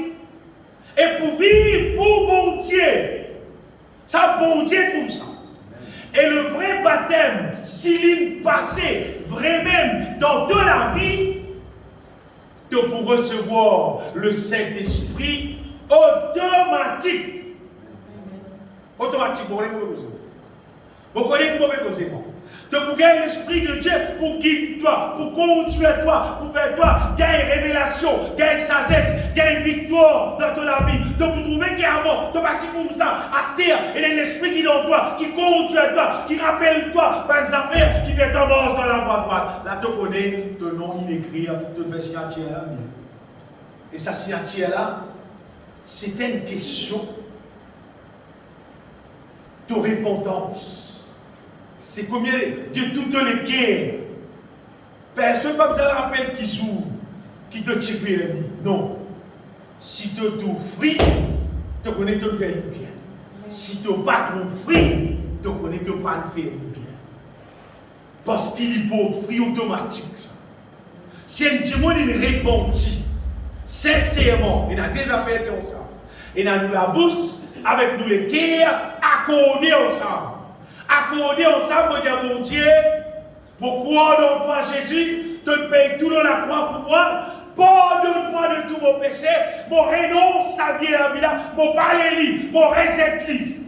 et pour vivre pour bon Dieu. Ça, bon Dieu trouve ça. Et le vrai baptême, s'il passait vraiment dans de la vie, pour recevoir le Saint-Esprit automatique. Automatique, vous connaissez comment vous de pour gagner l'Esprit de Dieu, pour guider toi, pour conduire toi, pour faire toi gagner révélation, gagner sagesse, gagner victoire dans ton vie. Donc vous trouvez qu'avant, tu parti comme ça, Astir, et l'Esprit qui est dans toi, qui conduit toi, qui rappelle toi, par exemple, qui fait tendance dans la voie droite. Là, tu connais ton nom, il écrit, tu fais signature là. Et sa signature là, c'était une question de repentance. C'est combien de toutes les guerres. Personne ne va vous rappeler qui joue, qui te tire faire. Non. Si tu t'offres, tu connais te faire bien. Si tu pas t'offres, tu connais te pas faire bien. Parce qu'il est pour offrir automatique. Si un petit monde il répondit, sincèrement, il a déjà fait comme ça. Il a nous la bouche, avec nous les guerres, accordés ensemble. Accordés ensemble, on dit à mon Dieu, pourquoi dans toi Jésus, te paye tout dans la croix pour moi, pardonne-moi de tous mon péchés, mon renonce à vie la vie là, mon parler mon recette-li.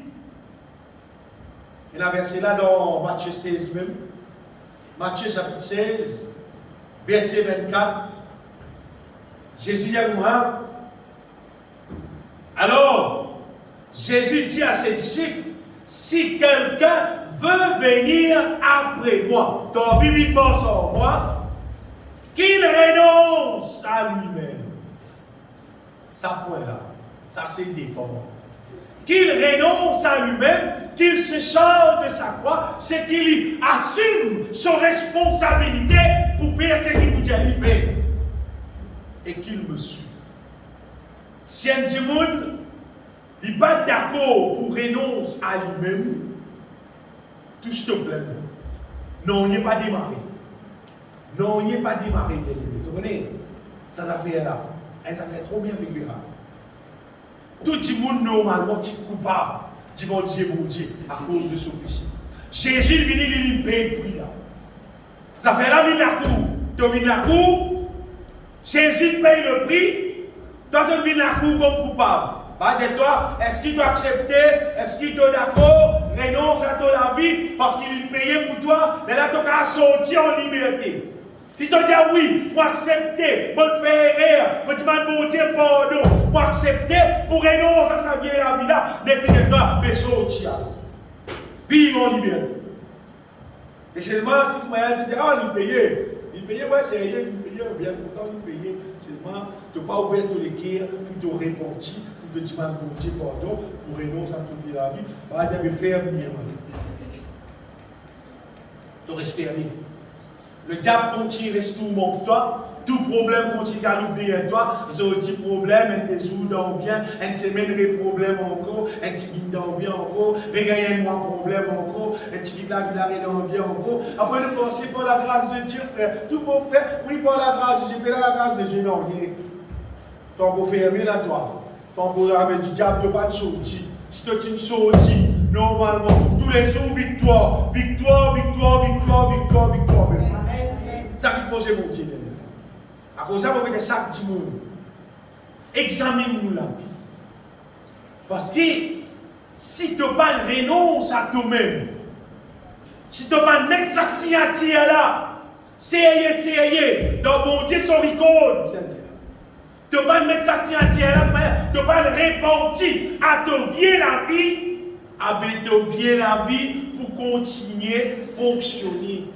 Et la verset là dans Matthieu 16 même, Matthieu chapitre 16, verset 24, Jésus dit à moi, alors, Jésus dit à ses disciples, si quelqu'un veut venir après moi, donc bibliquement sur moi, qu'il renonce à lui-même. Ça point là, ça c'est dépendant. Qu'il renonce à lui-même, qu'il se charge de sa croix, c'est qu'il assume son responsabilité pour faire ce qu'il vous dit à lui faire. Et qu'il me suit. Si un monde n'est pas d'accord pour renoncer à lui-même, touche te plaît. Non, il n'est pas démarré. Non, il n'est pas démarré. Vous comprenez? Ça fait là. Elle a fait trop bien vécu là. Tout le monde normalement est coupable. Dit mon Dieu, à cause de son péché. Jésus est venu, il paye le prix là. Ça fait là, il la cour. Tu viens la cour. Jésus paye le prix. Toi, tu viens la cour comme coupable. Pas de toi, est-ce qu'il doit accepter? Est-ce qu'il doit d'accord? Renonce à ton vie parce qu'il est payé pour toi. Mais là, tu as sorti en liberté. Si tu dis oui, moi accepter, moi te faire erreur, moi te demander mon Dieu pardon, moi accepter pour renoncer à sa vie la vie là, n'est plus toi, mais sortir. Vive en liberté. Et seulement, si vous m'avez dit, ah, il paye, ouais, c'est rien, il paye, bien content, il paye. Seulement, tu n'as pas ouvert tous les cœurs, pour te repentir, pour te demander mon Dieu pardon, pour renoncer à toute la vie, bah, tu vas faire bien. Tu restes fermé. Le diable continue, reste tout mon toi, tout problème continue à l'oublier toi, c'est un petit problème, un des jours dans bien, un semaine de problème encore, un petit dans bien encore, un mois problème encore, un petit la vie dans bien encore. Après nous penser par la grâce de Dieu, frère, tout mon frère, oui, par la grâce de Dieu, mais la grâce de Dieu, non, ton beau fermé là, toi, ton beau avec du diable, tu pas de sortir. Si tu sorti, normalement, tous les jours, victoire, victoire, victoire, victoire, victoire, victoire. Ça qui pose mon Dieu. À cause de ça, on fait ça petit monde. Examine-nous la vie. Parce que si tu n'as pas renonce à toi-même, si tu n'as pas mettre sa signature là, c'est dans mon Dieu son record. Tu n'as pas mettre sa signature là, tu n'as pas repentir à te vie la vie, à te vie la vie pour continuer à fonctionner.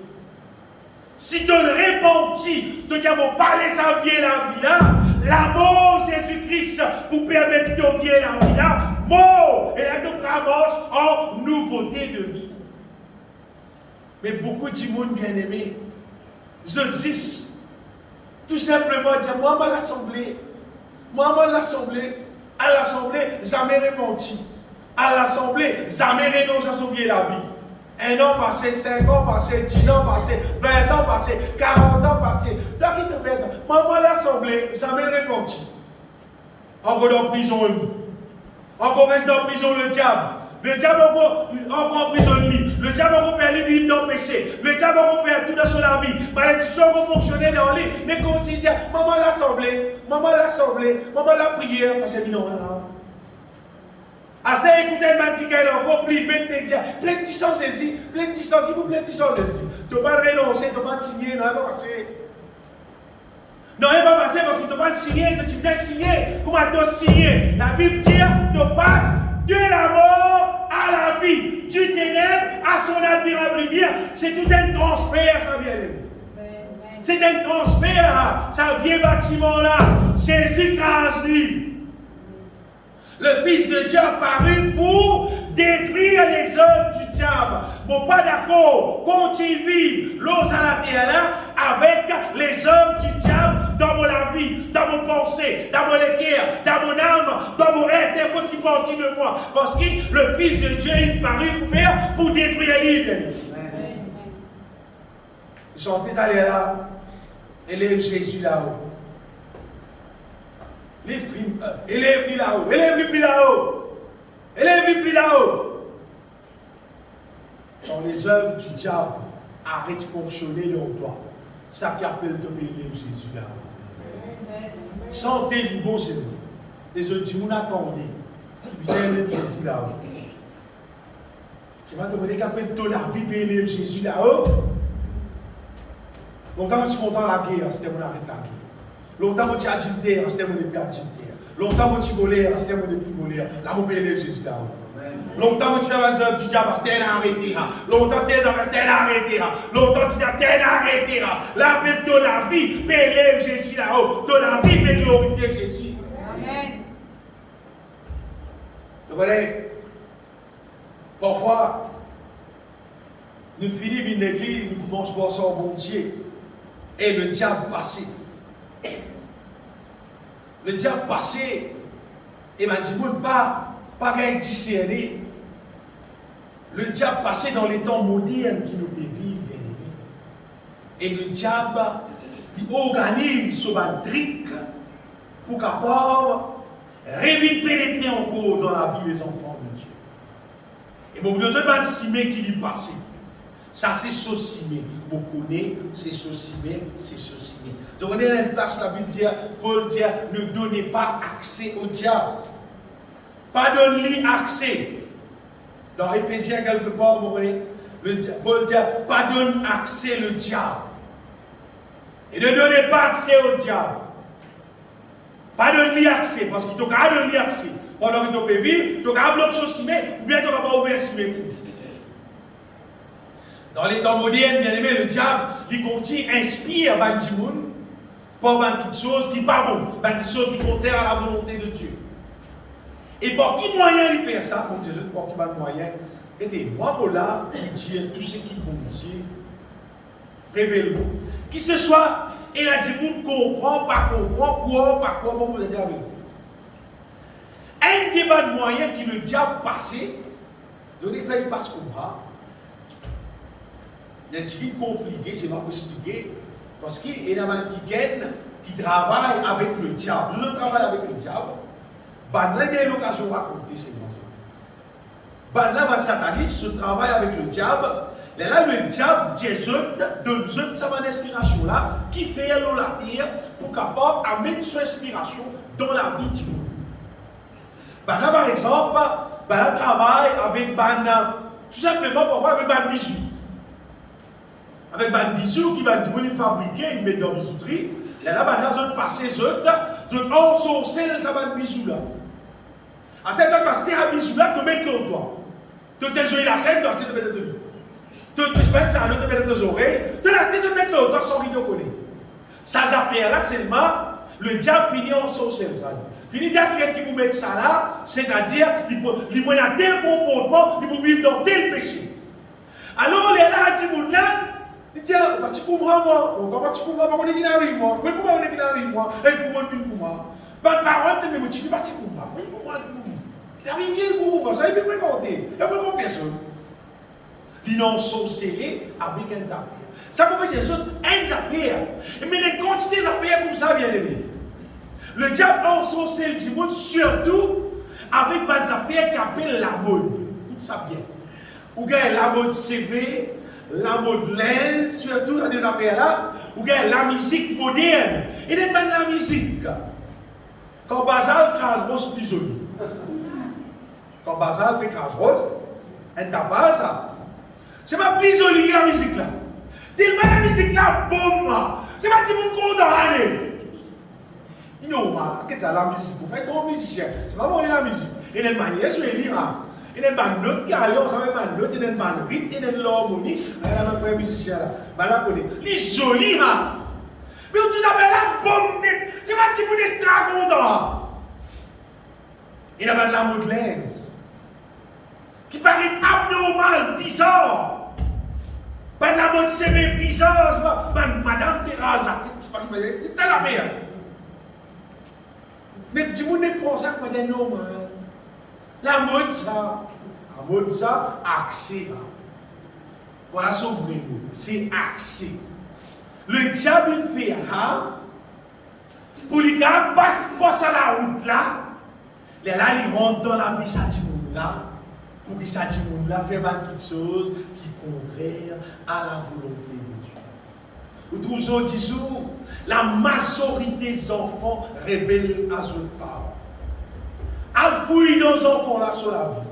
Si tu repentis, tu dis bon parler sa vie la vie là, la mort Jésus-Christ pour permettre de vie la vie là, mort et la nous commence en nouveauté de vie. Mais beaucoup de monde bien aimé, je dis tout simplement dire moi à l'assemblée, à l'assemblée jamais repenti, à l'assemblée jamais renoncé à sauver la vie. 1 an passé, 5 ans passé, 10 ans passé, 20 ans passé, 40 ans passé. Toi qui te fais, maman l'assemblée, jamais repenti. Encore dans la prison, encore reste dans la prison le diable. Le diable encore en prison lui. Le diable encore fait lui vivre dans le péché. Le diable encore fait tout dans son vie. Malédiction encore fonctionner dans lui. Mais quand il dit, maman l'assemblée, maman la prière, parce que non, assez écouter le mal qui gagne encore plus, plein de distance ici, plein de distance, qui vous plein de distance ici. Tu ne peux pas renoncer, tu ne peux pas signer, non, il ne va pas passer. Non, il ne va pas passer parce que tu ne peux pas signer, tu dois signer. Comment tu dois signer? La Bible dit, tu passes de la mort à la vie, du ténèbre à son admirable lumière. C'est tout un transfert, ça vient. C'est un transfert, ça vient bâtiment là. Jésus grâce lui. Le Fils de Dieu apparu pour détruire les œuvres du diable. Bon, pas d'accord. Continue l'eau à la terre là avec les œuvres du diable dans mon vie, dans mon pensée, dans mon cœur, dans mon âme, dans mon être, n'importe qui partie de moi. Parce que le Fils de Dieu est apparu pour faire, pour détruire l'île. Chantez d'aller là, élève Jésus là-haut. Les films, élève-lui là-haut, élève-lui plus là-haut, élève-lui plus là-haut. Quand les œuvres du diable arrêtent de fonctionner dans toi, ça qui appelle de élève Jésus là-haut. Sentez le bon Seigneur. Les autres disent, vous n'attendez. Puis élève Jésus là-haut. C'est pas te demander qu'appelle ton la vie, puis élève Jésus là-haut. Longtemps, je suis content de la guerre, c'était mon arrêt de la guerre. Longtemps, je suis adultère, c'était mon plus adultère. Longtemps, je suis voleur, c'était mon plus voleur. Là, je peux élève Jésus là-haut. Longtemps, je fais la œuvre du diable, c'était un arrêté. Longtemps, c'était un arrêté. Longtemps, c'était un arrêté. Là, ton la vie, peut élève Jésus là-haut. Ton la vie, peut glorifier Jésus. Amen. Vous voyez, parfois, nous finissons l'église, nous commençons à penser au bon Dieu. Et le diable passé. Le diable passé, et m'a dit, pas discerner. Le diable passé dans les temps modernes qui nous vivent, bien aimé. Et le diable, il organise ce trick pour capable pénétrer encore dans la vie des enfants de Dieu. Et mon Dieu, pas simé qui lui passé. Ça, c'est saucimé. Vous connaissez, c'est saucimé, c'est saucimé. Donc, on est dans une place, la Bible dit, Paul dit, ne donnez pas accès au diable. Pas donner accès. Dans Éphésiens, quelque part, vous voyez, Paul dit, pas donner accès au diable. Et ne donnez pas accès au diable. Pas donner accès, parce qu'il faut donner accès. Pendant que tu peux vivre, tu peux bloquer saucimé, ou bien tu ne peux pas ouvrir simé. Dans les temps modernes, bien aimé, le diable, il continue, inspire Bandimoun pour quelque chose qui n'est pas bon, quelque chose qui est contraire à la volonté de Dieu. Et pour qui moyen il fait ça, pour Jésus, pour qui moyen, et moi, là, il dit tout ce qui est bon Dieu, révèle-moi. Qui ce soit, Et il a dit, vous comprend, pas quoi, bon, vous êtes avec vous. Un débat de moyens qui le diable passé, donc il fait passe comme ça. Il y a un truc compliqué, c'est pas pour expliquer, parce qu'il y a un qui travaille avec le diable. Nous travaillons avec le diable. Là, il y a l'occasion de raconter ces choses. Là, le sataniste, je travaille avec le diable. Et là, le diable donne cette inspiration-là qui fait la terre pour capable amener son inspiration dans la vie du monde. Là, par exemple, là, travaille avec tout simplement pour avec un bisou. Avec un bisou qui va dire, il fabriquer, il met dans la bijouterie. Et là, ils ont passé, ils ont ensorcé ce bisou-là. À tel temps que un bisou-là, tu mets le doigt. Tu te joues la scène, tu te mets le doigt. Tu te mets ça, tu te mets les oreilles. Tu te mets le doigt sans rideau collé. Ça, affaires-là, seulement, le diable finit ensorcé ça. Finit dire qu'il vous met ça là, c'est-à-dire, il peut avoir tel comportement, il peut vivre dans tel péché. Alors, il est là, il dit, il dit, tu comprends moi? Comment tu comprends moi? On est qui arrive moi? Oui, pourquoi on est qui arrive moi? Et pourquoi on est qui moi? Par parole, tu me dis, tu ne sais pas. Oui, pourquoi il arrive bien pour moi? Ça, il peut fréquenter. Il faut combien de personnes? Ils n'ont sorcelé avec un affaire. Ça peut dire un affaire. Mais les quantités d'affaires comme ça, bien aimé. Le diable a sorcelé du monde, surtout avec des affaires qui appellent la mode. Tout ça bien. Ou bien la mode CV. La mode lens, surtout dans des affaires-là, ou bien la musique moderne. Et n'est pas la musique. Quand Basal crase rose plus joli. Quand Basal fait crase rose, elle t'a pas ça. C'est pas plus joli que la musique là. Tellement la musique là, boum. C'est pas tout le monde condamné. Normal, qu'est-ce que c'est la musique? Vous faites comme musicien. C'est pas bon la musique. Et les manières, je vais lire. Il y a une note qui a l'air, on savait pas une note, il y a une rythme, il y a une harmonie. Il y a un frère musicien là. Il est joli, hein. Mais tout ça fait la bombe. C'est pas un petit peu d'extra-content. Il y a de la modelaise. Qui paraît abnormal, bizarre. Pas de la mode CV bizarre. Madame qui rase la tête, c'est pas qui fait. C'est la merde. Mais du monde ne pense pas que c'est normal. La mode ça, accès. Voilà son vrai mot, c'est accès. Le diable il fait pour les gars passe à la route là, là il rentre dans la vie ça du monde là, pour que ça du monde là fait quelque chose qui est contraire à la volonté de Dieu. Vous trouvez toujours, la majorité des enfants rebellent à son parole. Al fouille dans les enfants là sur la vie.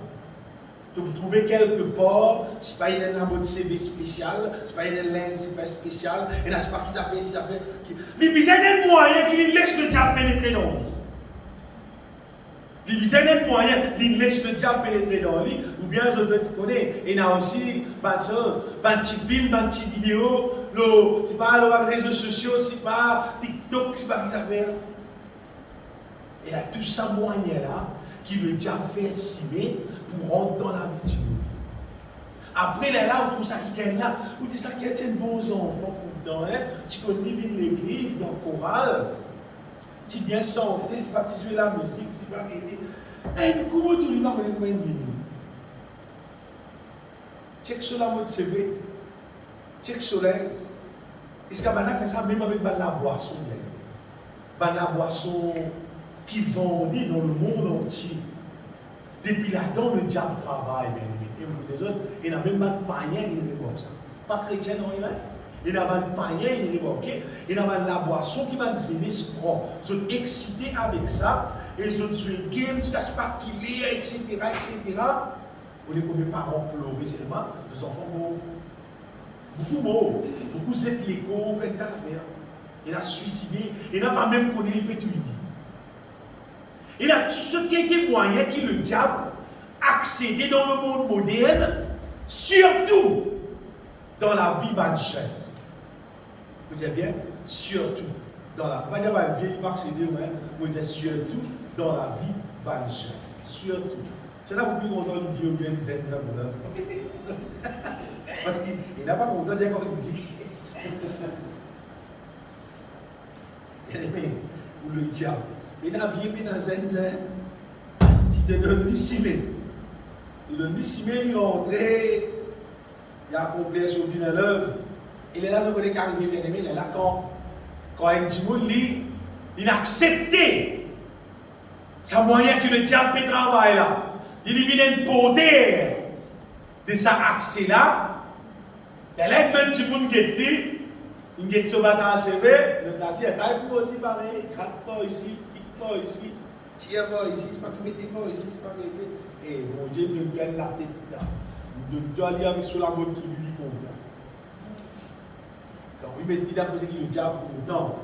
Donc, vous trouvez quelque part, c'est pas une mode CV spécial, c'est pas une lens spécial, et là, c'est pas qu'ils ont fait. Les besoin d'un moyen qui laisse le diable pénétrer dans lui. Les besoin d'un moyen qui laisse le diable pénétrer dans lui, ou bien, je dois te connaître, et il y a aussi, un petit film, un petit vidéo, c'est pas les réseaux sociaux, c'est pas TikTok, c'est pas qu'ils ont fait. Et là, tout ça moyen-là, qui le diable fait signer pour rentrer dans la vie du monde. Après, là, on trouve ça qui est là, on dit ça qui est un bon enfant, tu connais bien l'église, dans le choral, tu bien chanter, c'est pas tu joues la musique, c'est pas aider. Et comment tu lui parles de quoi il dit? Check sur la mode CV, check sur l'aise. Est-ce que Bana fait ça même avec la boisson? La boisson qui vendait dans le monde entier. Depuis là-dedans, le diable travaille, et vous les autres, il n'y a même pas de païen, il n'est pas ça. Pas chrétien, non, il n'y a pas de païen, il n'est pas ok. Il n'y a pas de la boisson qui va dire, se prend. Ils sont excités avec ça, et ils ont joué game, ils ne cassent pas qu'il est, etc. Vous les premiers parents pleurer seulement, les enfants beaucoup mots, beaucoup zètent l'écho, fait des affaires. Il a suicidé, il n'a pas même connu les pétuliers. Il a tout ce qui était moyen qui le diable accéder dans le monde moderne, surtout dans la vie banchère. Vous dites bien, surtout dans la vie accéder, vous dites surtout dans la vie banchère. Surtout. C'est là où vous pouvez entendre une vie bien disait parce qu'il n'a pas content de dire comme une vie. pour le diable. Et dans la vie, puis dans zen, si tu donnes l'issimé, tu donnes l'issimé, il est entré, il a accompli son vie dans l'œuvre. Il est là, je connais qu'arrivé, bien aimé, il est là quand un petit monde, il a accepté. C'est un moyen que le diable peut travailler là. Il vient un poder de sa accès là. Il y a là un petit monde qui est dit, il est sauvé dans le CV, le casier est aussi pareil, gratte pas ici, pique pas ici, tire pas ici, c'est pas que mettez pas ici, c'est pas que. Et mon Dieu nous gagne la tête là. Nous devons aller avec sur la mode qui lui dit comme ça. Donc, il me dit là, c'est qui le diable pour le temps.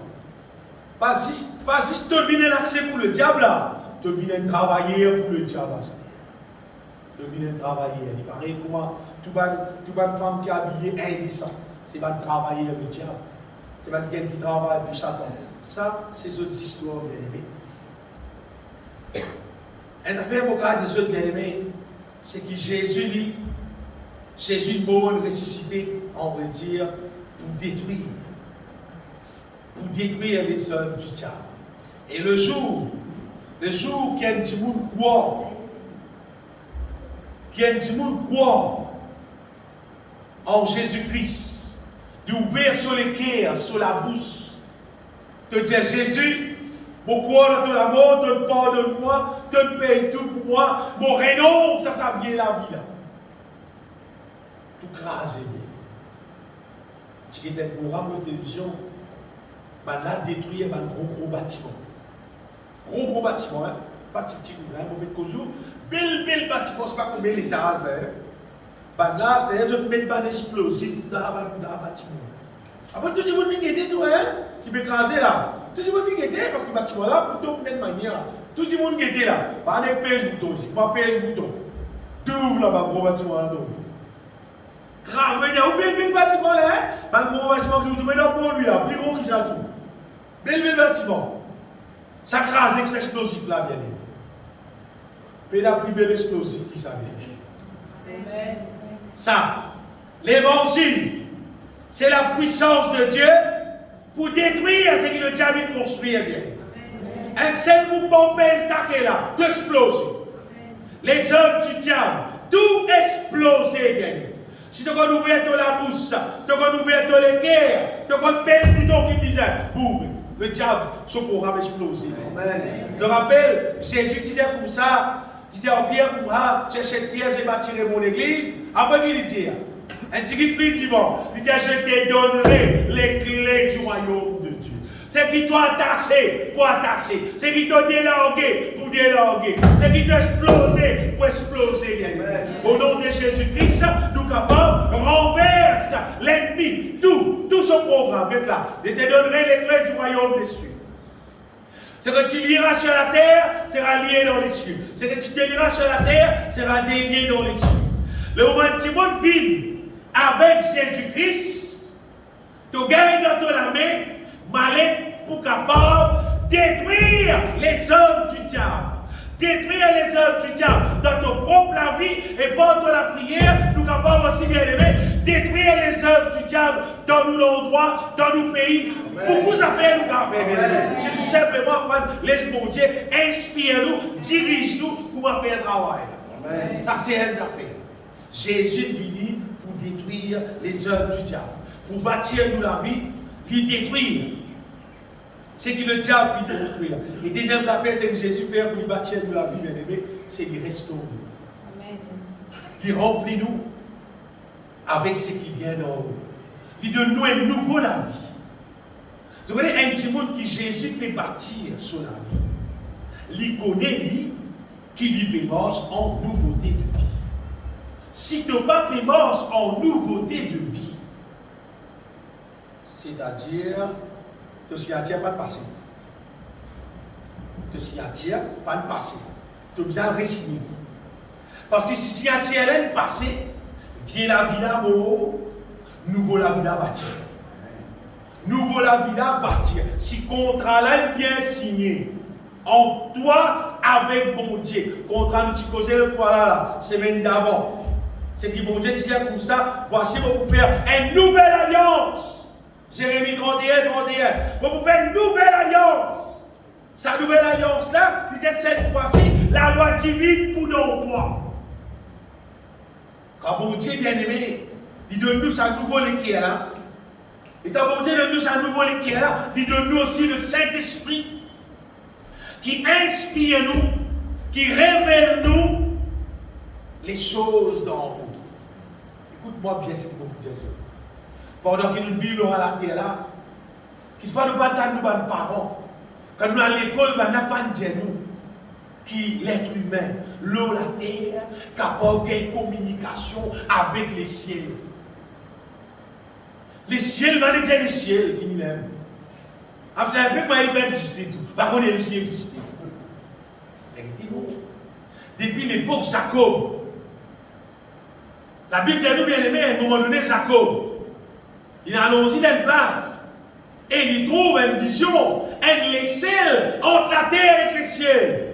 Pas juste te venir l'accès pour le diable là, te venir travailler pour le diable. Te venir travailler. Il paraît comment toute bonne femme qui est habillée indécent, c'est pas de travailler le diable. C'est pas quelqu'un qui travaille pour Satan. Ça, c'est d'autres histoires, bien aimés. Et ça fait regarder des autres, bien aimés, c'est que Jésus est mort et ressuscité, on veut dire, pour détruire les œuvres du diable. Et le jour qu'il y a un petit monde croit en Jésus-Christ, d'ouvrir sur les cœurs, sur la bouche, de dire Jésus, mon croire dans la mort, donne pardonne-moi, donne paye tout pour moi, mon renonce, ça vient la vie là. Tout craser bien. Tu es un programme de télévision, là détruire un gros bâtiment. Gros bâtiment, hein? Pas petit, hein? On met de bel bâtiment, c'est pas combien d'étages, hein? Là, c'est eux qui mettent un explosif dans le bâtiment. Après, tout le monde qui était, tu peux craser là. Tout le monde qui était, parce que le bâtiment là, pour tout mettre manière. Tout le monde qui était là, pas un pèse bouton ici, pas pèse bouton. Tu ouvres là-bas, gros bâtiment là. Grave, mais il y a un bel bâtiment là, un gros bâtiment qui vous met dans pour lui là, plus gros que ça tout. Bel bâtiment. Ça crase avec cet explosif là, bien aimé. Mais la plus belle explosif qui ça vient. Amen. Ça, l'évangile, c'est la puissance de Dieu pour détruire ce que le diable construit. Un seul mouvement peut installer là, tout exploser. Les œuvres du diable, tout exploser, bien aimé. Si tu as ouvert la bouche, tu as ouvert les cœurs, tu as fait un bouton qui disait, boum, le diable, son programme explosé. Je rappelle, Jésus disait comme ça, il disait en Pierre, j'ai cette pierre, j'ai bâti mon église. Après, il dit, un petit peu dit, bon, il dit, je te donnerai les clés du royaume de Dieu. C'est qui t'a attaché pour attacher. C'est qui t'a délargué pour délarguer. C'est qui t'a explosé pour exploser. Au nom de Jésus-Christ, nous capables renverse l'ennemi. Tout son programme est là. Je te donnerai les clés du royaume des cieux. Ce que tu liras sur la terre sera lié dans les cieux. Ce que tu délieras sur la terre sera délié dans les cieux. Le moment où tu montes vivre avec Jésus-Christ, tu gagnes dans ton main malin pour capable détruire les œuvres du diable. Détruire les œuvres du diable dans ton propre vie et pendant la prière, nous capables aussi bien aimer, détruire les œuvres du diable dans nos endroits, dans nos pays. Pour vous affaires nous capables. C'est tout simplement prendre les mon Dieu, inspire-nous, dirige-nous pour faire travail. Amen. Ça c'est une affaire. Jésus est venu pour détruire les œuvres du diable, pour bâtir nous la vie, lui détruire. C'est que le diable peut construire. Et deuxième affaire, c'est que Jésus fait pour lui bâtir nous la vie, bien aimé, c'est lui restaurer. Il remplit nous avec ce qui vient d'en haut. Il donne nous un nouveau la vie. Vous voyez, un petit monde qui Jésus peut bâtir sur la vie. Il connaît lui qui lui pémence en nouveauté de vie. Si tu n'as pas pémence en nouveauté de vie, c'est-à-dire, tu s'y attires pas de passé. Tu s'y attires pas de passé. Tu as besoin de résigner. Parce que si s'y attire le passé, vient la vie d'amour, nouveau la vie à bâtir. Nouveau la vie à bâtir. Si contrat là est bien signé, en toi avec bon Dieu, contrat nous tu causais le fois là, semaine d'avant. C'est que bon Dieu dit comme ça, voici pour faire une nouvelle alliance Jérémie 31, 31. Vous faites une nouvelle alliance. Sa nouvelle alliance-là, il dit cette fois-ci, la loi divine pour nos poids. Quand bon Dieu bien-aimé, il donne nous sa nouvelle équerre là. Et quand bon Dieu donne nous sa nouvelle équerre là, il donne nous aussi le Saint-Esprit qui inspire nous, qui révèle nous les choses d'en haut. Écoute-moi bien ce que vous dites. Pendant que nous vivons à la terre là, qu'il faut nous battre nos parents. Quand nous allons à l'école, nous n'avons pas de nous qui l'être humain, l'eau, la terre, capable de communication avec les ciels. Les ciels, va dire les ciels, qui l'aiment. Après un peu, il va exister tout. Par contre, il va exister. Depuis l'époque Jacob, la Bible dit nous bien aimé, à un moment donné, Jacob, il a allongé dans une place et il trouve une vision, un laissel entre la terre et les ciels.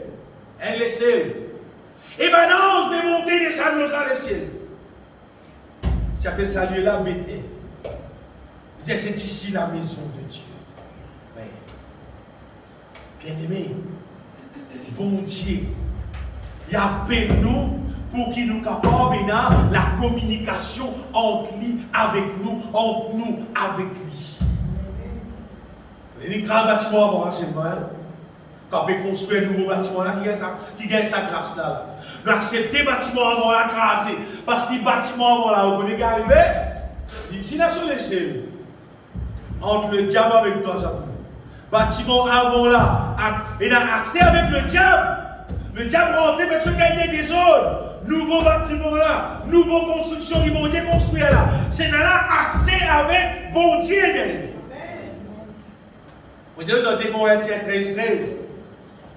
Un laissel. Et maintenant, on se monter des salons dans les ciels. J'appelle ça lieu là, Bethel. Il dit c'est ici la maison de Dieu. Mais, bien aimé, bon Dieu, il appelle nous pour qu'il nous capable la communication entre lui avec nous, entre nous avec lui. Les grands bâtiments avant seulement, quand on peut construire un nouveau bâtiment là, qui gagne sa grâce là. Nous accepter le bâtiment avant la craser, parce que le bâtiment avant là, vous connaissez qu'arriver, si la sur l'échelle, entre le diable avec toi, bâtiment avant là, il a accès avec le diable. Le diable rentre, mais tu gagner des zones. Nouveau bâtiment là, nouvelle construction qui vont construire là. C'est là accès avec bon Dieu, bien aimé. Vous dites dans 2 Corinthiens 13,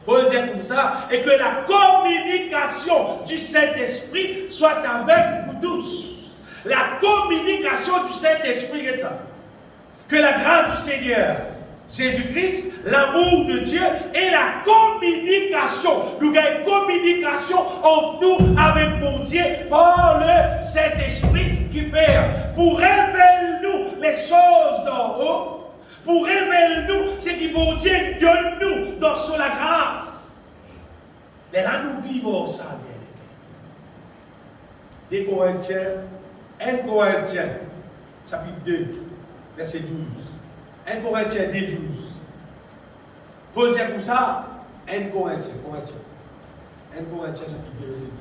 Paul dit comme ça, et que la communication du Saint-Esprit soit avec vous tous. La communication du Saint-Esprit, c'est ça. Que la grâce du Seigneur Jésus-Christ, l'amour de Dieu et la communication. Nous avons une communication entre nous avec mon Dieu par le Saint-Esprit qui fait pour révéler nous les choses d'en haut, pour révéler nous ce que mon Dieu donne nous dans son la grâce. Mais là, nous vivons ça, bien. 2 Corinthiens, 1 Corinthiens, chapitre 2, verset 12. 1 Corinthiens 2, 12. Paul dit comme ça, 1 Corinthiens, 1 Corinthiens chapitre 2, verset 12.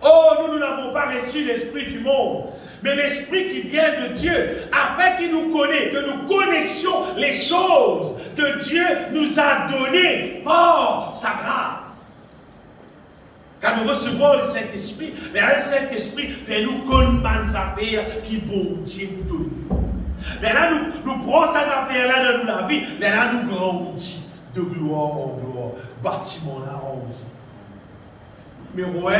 Oh, nous n'avons pas reçu l'esprit du monde, mais l'esprit qui vient de Dieu, afin qu'il nous connaisse, que nous connaissions les choses que Dieu nous a données par sa grâce. Quand nous recevons le Saint-Esprit, mais le Saint-Esprit fait nous connaître des affaires qui bon Dieu nous donne. Mais là, nous prenons ces affaires-là dans la vie, mais là, nous grandissons de gloire en gloire, bâtiment là en aussi. Numéro 1,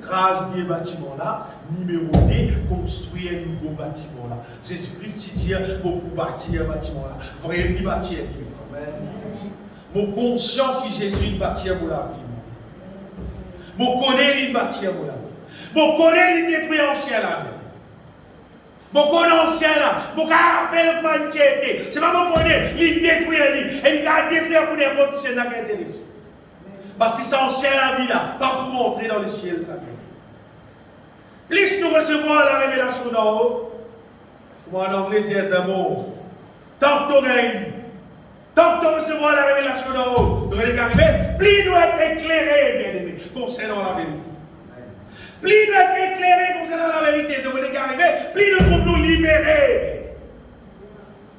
grâce bien bâtiment là. Numéro 2, construire un nouveau bâtiment là. Jésus-Christ dit pour bâtir un bâtiment là. Vraiment bâtir. Amen. Mon conscient qui Jésus bâtir pour la vie. Mon connaît il bâtir pour la vie. Mon connaît il détruire ancien là. Mon connaît ancien là. Mon rappel pas il était. C'est pas mon connaît il détruire lui. Et il a détruire pour n'importe qui c'est n'a qu'à intéresser. Parce que c'est ancien la vie là, pas pour entrer dans le ciel sacré. Plus nous recevons la révélation d'en haut, comme en anglais dit un mot, tant que tu gagnes, tant que tu recevras la révélation d'en haut, nous allons arriver, plus nous être éclairés, bien aimés, concernant la vérité. Plus nous être éclairés concernant la vérité, nous allons arriver, plus nous pouvons nous libérer.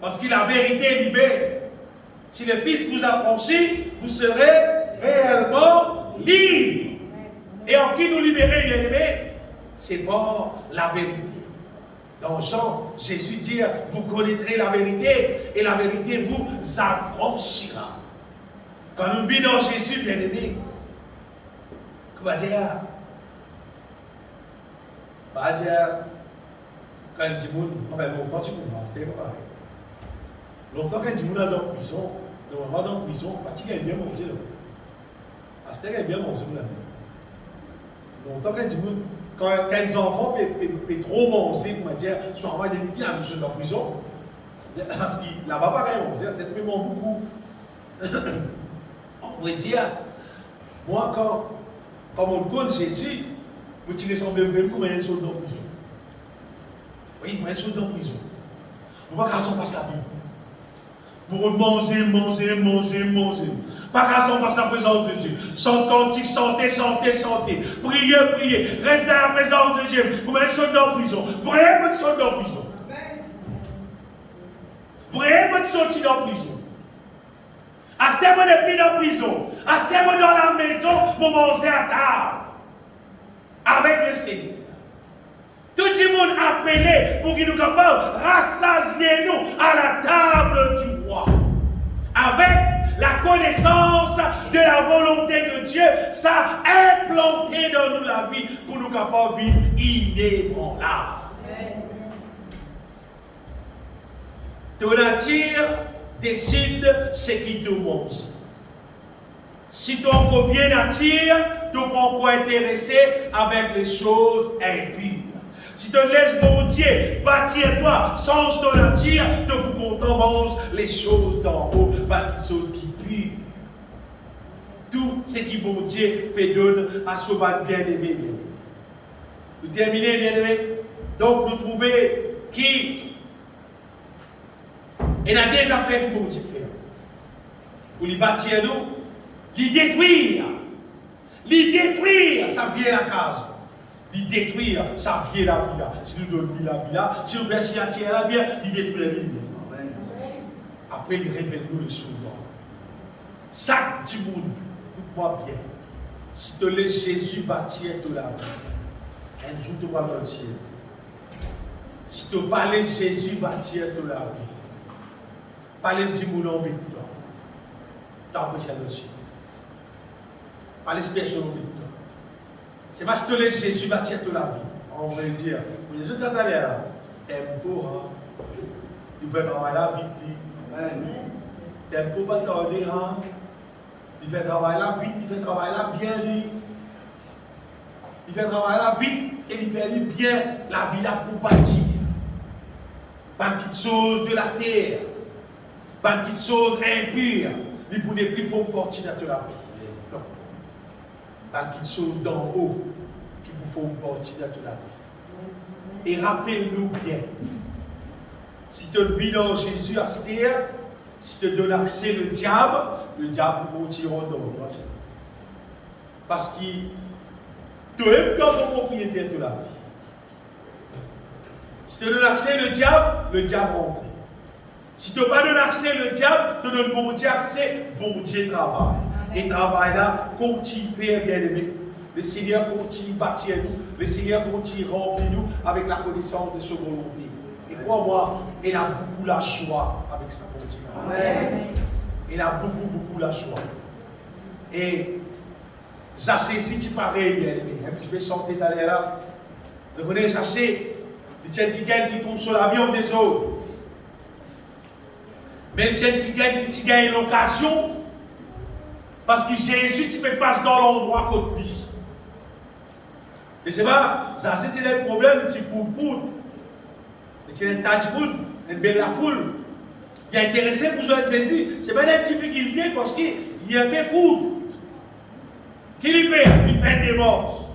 Parce que la vérité libère. Si le Fils vous a franchi, vous serez réellement libre. Et en qui nous libérer, bien aimés, c'est par la vérité. Dans Jean, Jésus dit, vous connaîtrez la vérité, et la vérité vous affranchira. Quand nous vivons dans Jésus, bien aimés, comment dire? Bah dire, quand il dit, enfin, longtemps tu comprends, c'est pas pareil. Longtemps quand il dit, dans la prison, normalement dans la prison, parce qu'il a bien mangé là. Parce qu'il a bien mangé là. Longtemps quand il dit, quand les enfants peuvent trop manger, comment dire, soit moi, ils disent, je suis en prison. Parce qu'il là-bas, pareil, c'est vraiment beaucoup. On pourrait dire, moi, quand on connaît Jésus, vous tirez son bébé comme un soldat en prison. Oui, un soldat en prison. Vous ne pouvez pas passer la Bible. Pour manger. Pas qu'à son passer la présence de Dieu. Chante cantique, chantez. Priez. Restez à la présence de Dieu. Comme un soldat en prison. Vraiment un soldat en prison. Vraiment un soldat en prison. À ce moment de dans la prison, à ce moment dans la maison, pour manger à table. Avec le Seigneur. Tout le monde appelé pour qu'il nous capable de rassasier nous à la table du roi. Avec la connaissance de la volonté de Dieu, ça a implanté dans nous la vie pour nous capables de vivre inébranlable. Ton nature décide ce qui te mange. Si ton bien nature, tu peux encore intéressé avec les choses impures. Si tu laisses mon Dieu bâtir toi sans ton nature, tu peux content mange les choses d'en haut, pas les choses qui puent. Tout ce qui mon Dieu peut donner à ce bien-aimé. Vous terminez, bien-aimé. Donc, nous trouvons qui il y a des affaires qui vont Dieu faire. Pour les bâtir nous, les détruire, ça vient la case. Les détruire, ça vient la vie là. Si nous donnons la vie là, si nous versons la terre là bien, les détruire la vie. Après, il révèle nous les choses là. Ça, petit monde, écoute-moi bien. Si tu laisses Jésus bâtir de la vie, un jour tu vas dans le ciel. Si tu parles Jésus bâtir de la vie, parlez du monde en béton. Tu as apprécié le ciel. Parlez personne en béton. C'est parce que Jésus bâtir toute la vie. On va dire, Jésus s'est allé là. Tempo, il veut travailler là vite. Tempo, pas tarder, il veut travailler là vite, il veut travailler là bien. Il veut travailler là vite et il veut bien la vie là pour bâtir. Pas de choses de la terre, pas de choses impures. Il pour ne plus faut continuer de la vie. Pas de choses d'en haut qui vous font continuer de la vie. Et rappelez-nous bien, si tu vis dans Jésus à cette terre, si tu donnes accès au diable vous continuera dans le monde. Parce qu'il tu es comme propriétaire de la vie. Si tu donnes accès au diable rentre. Si tu n'as pas donné accès au diable, tu donnes bon Dieu accès, bon Dieu travail. Et travail là, continue faire bien aimé. Le Seigneur continue bâtir nous, le Seigneur continue remplir nous avec la connaissance de sa volonté. Et crois-moi, il a beaucoup la choix avec sa volonté. Amen. Il a beaucoup la choix. Et ça c'est si tu parais bien aimé. Et puis je vais chanter d'aller là. Vous connaissez, ça c'est, il tient quelqu'un qui tombe sur l'avion des autres. Mais il tient quelqu'un qui gagne l'occasion. Parce que Jésus, tu peux passer dans l'endroit contre lui. Et c'est pas, ça c'est un problème, tu pour. C'est un tas de foule, une belle la foule. Il est intéressé pour jouer Jésus. C'est pas une difficulté parce qu'il y a des coups. Qu'il fait? Il fait des morts.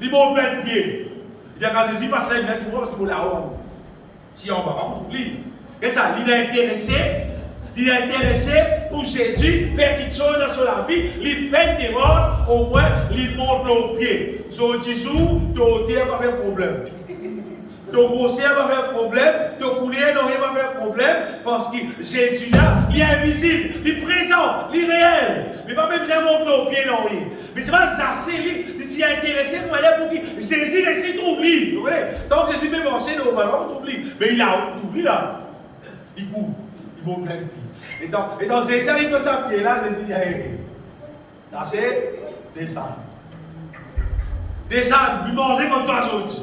Il monte plein de pieds. Il dit quand Jésus passe, il vient tout le monde parce que pour la honte. Si on va pas oublier. Et ça, il est intéressé. Il est intéressé pour Jésus, faire quelque chose dans sa vie, il fait des morts, au moins, il monte le pied. Sur 10 jours, ton hôtel va faire problème. Ton grossière va faire problème, ton coulier n'aurait pas faire problème, parce que Jésus là, il est invisible, il est présent, il est réel. Mais pas même bien monter le pied, non, oui. Mais c'est pas ça, c'est lui, il s'y est intéressé pour aller pour que Jésus laisse trouve lui. Vous voyez? Donc Jésus peut marcher normalement, trouve lui. Mais il a trouvé là. Il court, il monte plein de pieds. Et donc Jésus arrive comme ça, pied là, Jésus dit, hey, ça c'est descendre. Descendre, lui manger comme toi autres.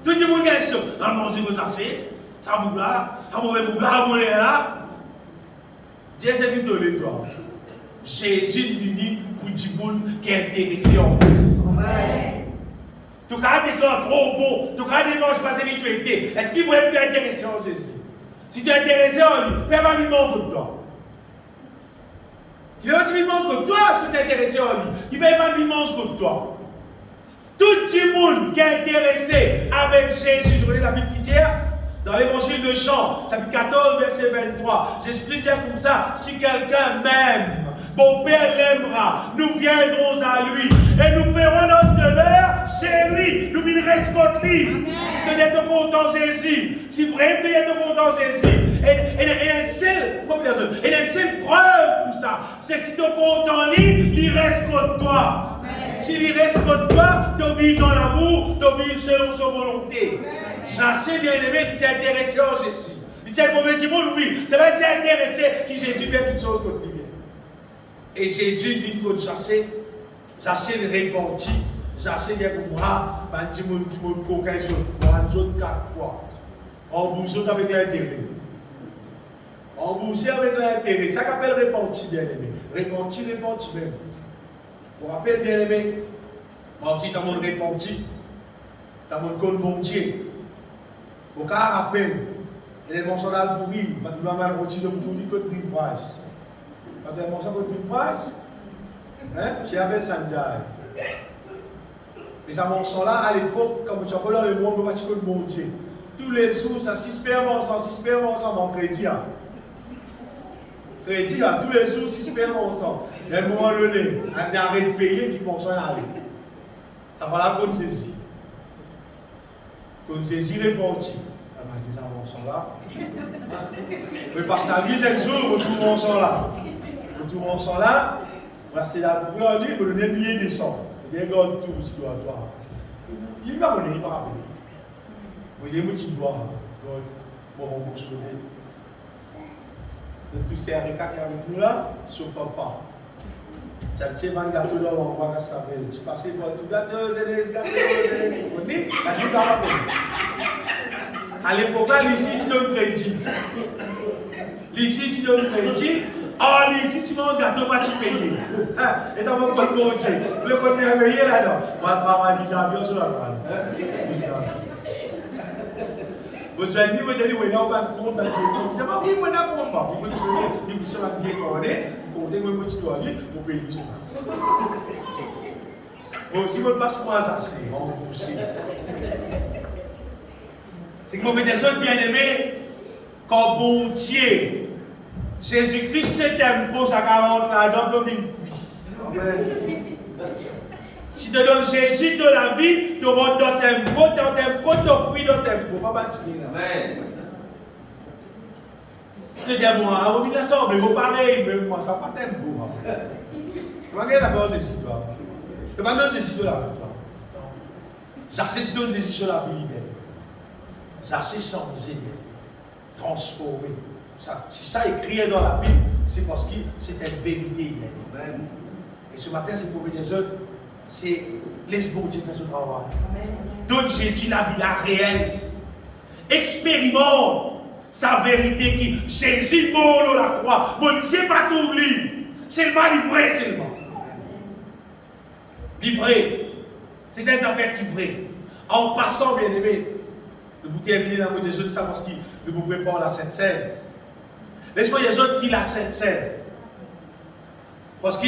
Tout le monde a question, à manger comme ça c'est, ça bouge là, à mauvais bouge là, à mauvais là. Dieu c'est lui de l'étoile. Jésus est venu pour dire qui est intéressé en vous. Tu as déclaré trop beau, tu as déclaré pas spiritualité. Est-ce qu'il faut être intéressé en Jésus? Si tu es intéressé en lui, fais pas lui montre toi. Tu veux pas lui montre toi si tu es intéressé en lui. Tu ne fais pas lui montre toi. Tout le monde qui est intéressé avec Jésus, je connais la Bible qui dit, dans l'évangile de Jean, chapitre 14, verset 23, Jésus dit comme ça, si quelqu'un m'aime, mon Père l'aimera, nous viendrons à lui et nous ferons notre demeure chez lui. Nous viendrons contre lui. Si tu es content Jésus, si vraiment tu es content Jésus, et la seule preuve pour ça, c'est si tu es content lui, il reste contre toi. S'il reste contre toi, tu vis dans l'amour, tu vis selon sa volonté. J'assais bien aimé qui t'est intéressé en Jésus. Il t'est mauvais du monde, oui. C'est vrai que tu es intéressé qui Jésus vient tout son côté. Et Jésus dit que j'assais le repenti, j'assais bien pour moi, je me dis que coquin sur une zone 4 fois. En boussant avec l'intérêt. En boussant avec l'intérêt. Ça qu'appelle repenti, bien aimé. Repenti même. Pour rappel, bien aimé, moi aussi, dans mon repenti, dans mon code montier, au cas rappel, il y a des morceaux là pour lui, je vais m'en retirer pour dire que tu price. Quand tu as un morceau que tu price, j'avais Sanjay. Mais ça morceau là, à l'époque, comme tu as dans le monde, on va montier. Tous les jours, ça 6 paires ensemble en crédit. Crédit, tous les jours, 6 paires ensemble. Il y a un moment donné, on arrête de payer qui pense à aller. Ça va là qu'on saisit. Qu'on saisit répenti. C'est ça, on s'en là. Mais parce que la vie, c'est jour, on retrouve on s'en là. On s'en là, on va se là pour lui, pour donner un billet de sang. Il regarde tout, tu dois toi. Il ne va pas il ne va pas. Vous voyez, tu dois. Bon, on bouge le nez. De tous ces haricots avec nous là, sur papa. Tu as petit man gâteau là, on voit qu'est-ce qu'on fait. Tu passes pour tout gâteau, gâteau. On dit, la journée va pas. À l'époque là, ici tu donnes crédit. Ici tu donnes crédit. Oh, ici tu manges gâteau, pas tu payes. Et dans mon compte montier. Le compte est payé là-dedans. On va travailler bizarre sur la balle. Vous savez, vous avez dit, vous avez un compte dans le compte. Je m'en dis, vous avez un compte. Vous avez dit, vous avez un compte. Comptez, vous avez un compte. Vous payez. Bon, si vous passez moi ça, c'est remboursé. C'est que vous mettez ça bien aimé, comme bon Dieu. Jésus-Christ c'est un pot, ça 40 là, dans ton vie. Si tu donnes Jésus de la vie, tu rentres dans tes pots, tu pries dans tes pots. Pas battre là. Si tu dis à moi, on vient ensemble, vous pareil, mais moi, ça n'a pas tes pots. Tu vas regarder d'abord Jésus, toi. C'est pas même Jésus de la vie, toi. Ça, c'est si tu donnes Jésus sur la vie, ça, c'est changer, transformer. Ça, si ça est écrit dans la Bible, c'est parce que c'est une vérité. Et ce matin, c'est pour vous dire, c'est laisse bon Dieu faire ce travail. Donne Jésus la vie, la réelle. Expérimente sa vérité qui Jésus mort dans la croix. Mon Dieu pas tout oublié. C'est le mal livré seulement. Livré. C'est des affaires qui vraies. En passant, bien aimé, le bout est dans le Jésus, ça parce qu'il ne vous prépare la Sainte Seine. Laisse-moi les autres qui la Sainte Seine. Parce que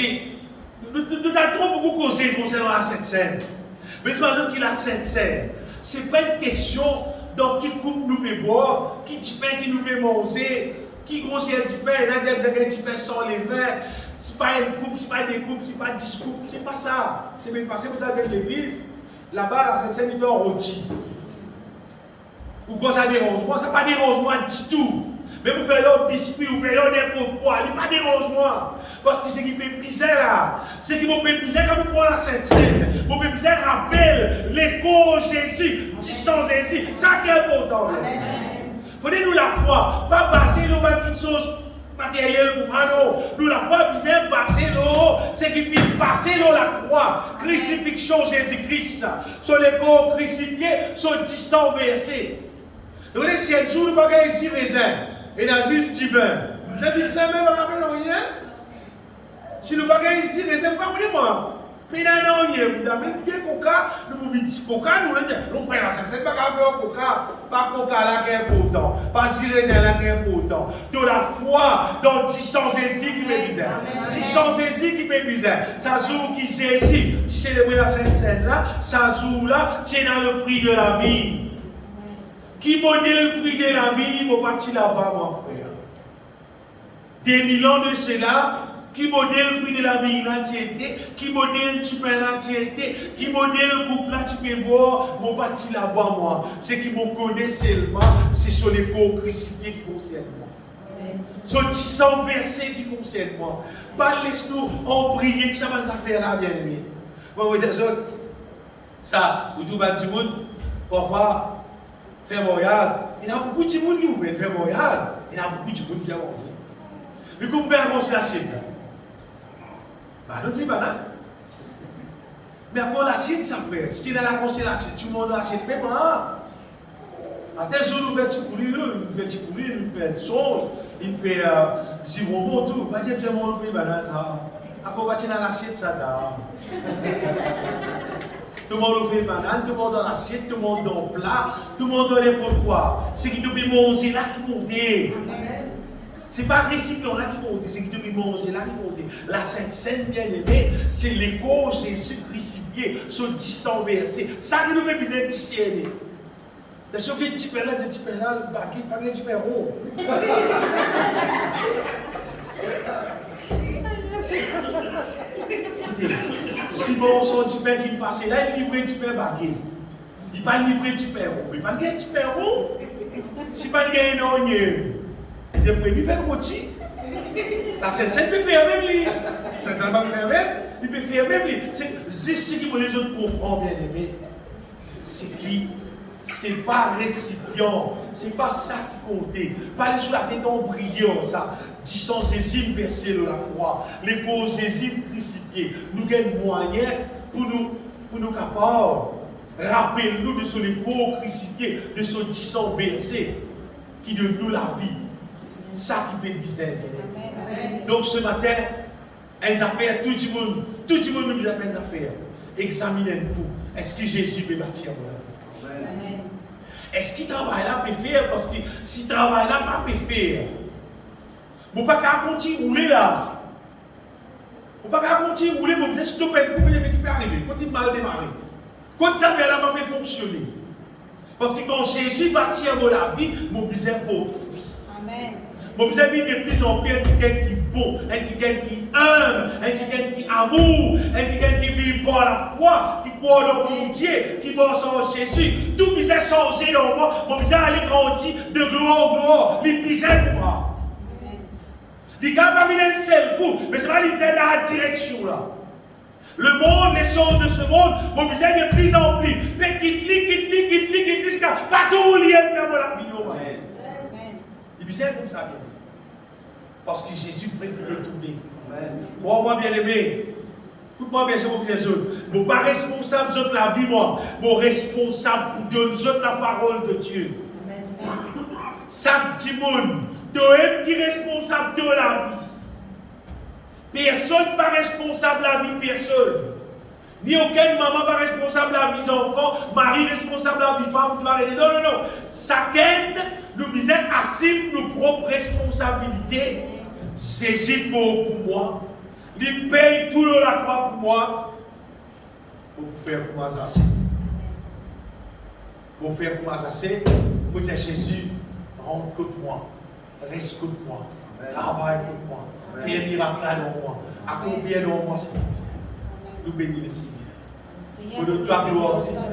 nous avons trop beaucoup causé concernant la Sainte Seine. Mais laisse-moi les autres qui la Sainte Seine. Ce n'est pas une question dans qui coupe nous peut boire, qui dit pain qui nous peut manger, qui grossit du pain, il y a du pain sans les verres. Ce n'est pas une coupe, ce n'est pas des coupes, ce n'est pas 10 coupes, ce n'est pas ça. C'est même passé, vous avez l'église, là-bas, la Sainte Seine, il fait un rôti. Ou quoi ça dérange moi? Ça ne pas dérange moi du tout. Mais vous faites un biscuit, vous faites n'importe quoi, il ne pas dérange moi. Parce que c'est qui peut piser là. C'est qui vous peut piser quand vous prenez la Sainte Seine. Vous peut piser rappelle l'écho Jésus, disant Jésus. Ça qui est important. Prenez nous la foi, pas passer nos petites choses matérielles pour nous. Nous la foi, bien passer l'eau, c'est qui peut passer l'eau la croix. Crucifixion Jésus-Christ. Sur l'écho crucifié, sur 10 versets. Vous voyez, si un jour, nous ne pouvons pas ici raisin. Et la juste divin. Vous avez dit ça même, on n'a rien. Si nous ne pouvons pas ici raisin, vous ne pouvez pas moi. Mais non, vous avez dit coca, nous vous dites coca, nous le disons, nous frères, c'est pas grave coca, pas coca là qui est important, pas sirésin là qui est important. De la foi dans 10 Jésus qui fait misère. 10 Jésus qui fait misère. Ça joue qui c'est ici, tu célèbres la Sainte Seine là, ça joue là, tu es dans le fruit de la vie. Qui modèle le fruit de la vie, il faut partir là-bas, mon frère. 2000 ans de cela, qui modèle le fruit de la vie l'entièreté, qui modèle le type l'entièreté, qui modèle le couple là, tu peux boire, mon parti là-bas, moi. Ce qui me connaît seulement, c'est sur les corps crucifiés qui concernent moi. Sur 10 versets qui concernent moi. Pas laisse-nous en prier que ça va nous faire là, bien aimé. Bon, vous dites, ça, vous dites, du monde, parfois, faire voyage. Il y a beaucoup de monde qui vous fait faire voyage. Il y a beaucoup de monde qui a mangé. Mais comme vous pouvez avancer la chaîne, bah, nous ne faisons pas là. Mais après la chaîne, ça fait. Si tu es dans la constellation, tu montes la chaîne, mais pas. À tes jours, nous faisons du courir, nous faisons des choses, nous faisons si vous voulez tout. Pas dire que nous faisons banane. Après, on va dans la chaîne, ça dame. Tout le monde fait banane, tout le monde dans l'assiette, tout le monde dans le plat, tout le monde dans les pourquoi. C'est qui depuis manger là qui monte. Ce n'est pas le récipient là qui monte, c'est qui depuis manger là qui monte. La Sainte Seine bien-aimée, c'est l'écho Jésus crucifié sur 10 versets. Ça qui nous fait besoin de discerner. Bien sûr que tu peux là, le baguette, pas que tu peux rond. Si bon son petit pain qui passe là, il livre du pain baguette. Il pas livrer du pain rond. Mais pas de du pain rond. Si pas de gagner non, j'ai prévu faire le rôti. La Sainte peut faire même lui. C'est pas faire même. Il peut faire même lui. C'est ce qui me les autres comprennent, bien aimé. C'est qui? C'est pas récipient. C'est pas ça qui comptait. Pas sur la tête en brillant, ça. 10 Jésus versé de la croix. Les causes Jésus crucifiés. Nous gagnons moyen pour nous capables. Rappelez-nous de ce corps crucifié, de ce 10 versé qui donne nous la vie. Ça qui fait bizarre. Donc ce matin, elles affaires, tout le monde nous dit des affaires. Examinez tout. Est-ce que Jésus peut bâtir moi? Est-ce qu'il travaille là peut faire? Parce que si travaille là, pas peut faire. Vous ne pouvez pas continuer à rouler là. Vous ne pouvez pas continuer à rouler, vous pouvez stopper le couple qui peut arriver. Quand il mal démarré. Quand ça fait là, pas fonctionner. Parce que quand Jésus bâtit la vie, mon besoin faut fruit. Amen. Mon besoin vit de plus en plus un quelqu'un qui est bon, un quelqu'un qui est humble, un quelqu'un qui est amour, un quelqu'un qui vit par la foi, qui croit dans mon Dieu, qui pense en Jésus. Tout besoin changer dans moi, mon besoin aller grandir de gloire en gloire, les besoin pour moi. Il n'y a pas mis un seul coup, mais c'est pas l'idée dans la direction là. Le monde, les choses de ce monde, mon besoin de plus en plus. Mais quitte, jusqu'à pas tout lié dans la vie. Il besoin comme ça, bien. Parce que Jésus prête pour retourner. Moi, bien aimé, écoute-moi bien, c'est mon besoin. Je ne suis pas responsable de la vie, moi. Je suis responsable pour donner la parole de Dieu. Chaque petit monde, tu es qui est responsable de la vie. Personne n'est pas responsable de la vie, personne. Ni aucune maman pas responsable de la vie des enfants, mari responsable de la vie femme, tu vas arrêter. Non, non, non. Chacun, nous disons, assume nos propres responsabilités. Jésus pour moi. Il paye tout le la croix pour moi. Pour faire pour moi assez. Pour faire pour moi assez, pour dire Jésus, rencontre-moi, rescute-moi, travaille pour moi. Fais un miracle dans moi. Accomplis dans moi, Seigneur. Nous bénissons le Seigneur. Pour nous, gloire, Seigneur.